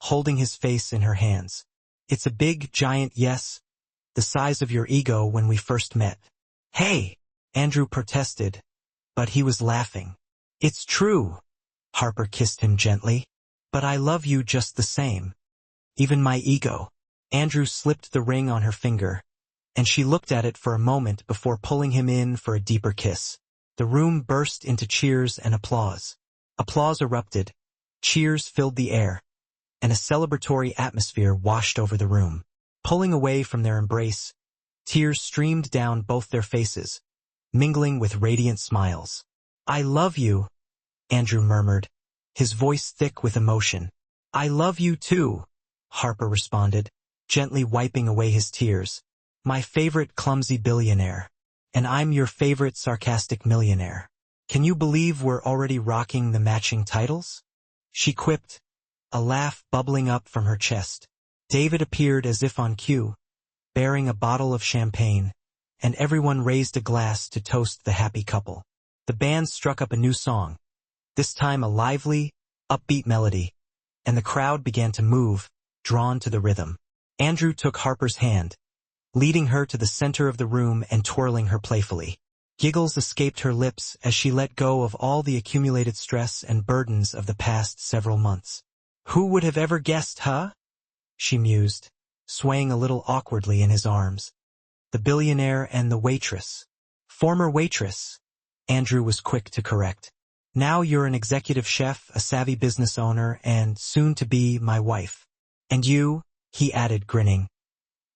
holding his face in her hands. "It's a big, giant yes, the size of your ego when we first met." "Hey!" Andrew protested, but he was laughing. "It's true." Harper kissed him gently. "But I love you just the same. Even my ego." Andrew slipped the ring on her finger, and she looked at it for a moment before pulling him in for a deeper kiss. The room burst into cheers and applause. Applause erupted, cheers filled the air, and a celebratory atmosphere washed over the room. Pulling away from their embrace, tears streamed down both their faces, mingling with radiant smiles. "I love you," Andrew murmured, his voice thick with emotion. "I love you too," Harper responded, gently wiping away his tears. "My favorite clumsy billionaire. And I'm your favorite sarcastic millionaire. Can you believe we're already rocking the matching titles?" She quipped, a laugh bubbling up from her chest. David appeared as if on cue, bearing a bottle of champagne, and everyone raised a glass to toast the happy couple. The band struck up a new song, this time a lively, upbeat melody, and the crowd began to move, drawn to the rhythm. Andrew took Harper's hand, leading her to the center of the room and twirling her playfully. Giggles escaped her lips as she let go of all the accumulated stress and burdens of the past several months. "Who would have ever guessed, huh?" she mused, swaying a little awkwardly in his arms. "The billionaire and the waitress." "Former waitress," Andrew was quick to correct. "Now you're an executive chef, a savvy business owner, and soon to be my wife. And you," he added, grinning,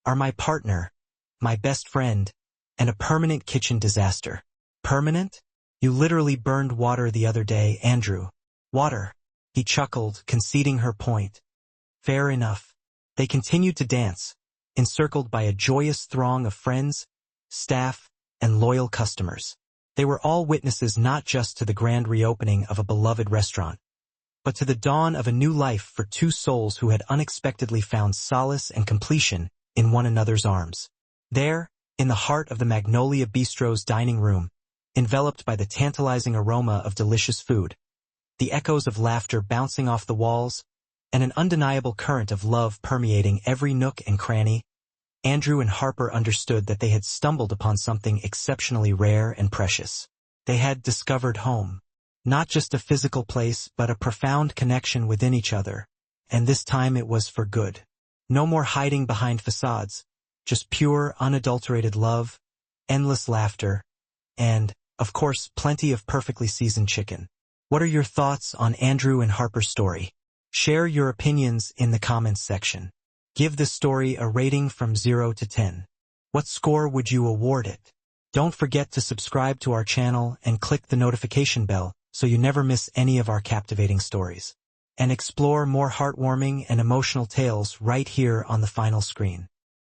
"are my partner, my best friend, and a permanent kitchen disaster." "Permanent? You literally burned water the other day, Andrew." "Water," he chuckled, conceding her point. "Fair enough." They continued to dance, encircled by a joyous throng of friends, staff, and loyal customers. They were all witnesses not just to the grand reopening of a beloved restaurant, but to the dawn of a new life for two souls who had unexpectedly found solace and completion in one another's arms. There, in the heart of the Magnolia Bistro's dining room, enveloped by the tantalizing aroma of delicious food, the echoes of laughter bouncing off the walls, and an undeniable current of love permeating every nook and cranny, Andrew and Harper understood that they had stumbled upon something exceptionally rare and precious. They had discovered home. Not just a physical place, but a profound connection within each other, and this time it was for good. No more hiding behind facades, just pure, unadulterated love, endless laughter, and, of course, plenty of perfectly seasoned chicken. What are your thoughts on Andrew and Harper's story? Share your opinions in the comments section. Give this story a rating from 0 to 10. What score would you award it? Don't forget to subscribe to our channel and click the notification bell so you never miss any of our captivating stories. And explore more heartwarming and emotional tales right here on the final screen.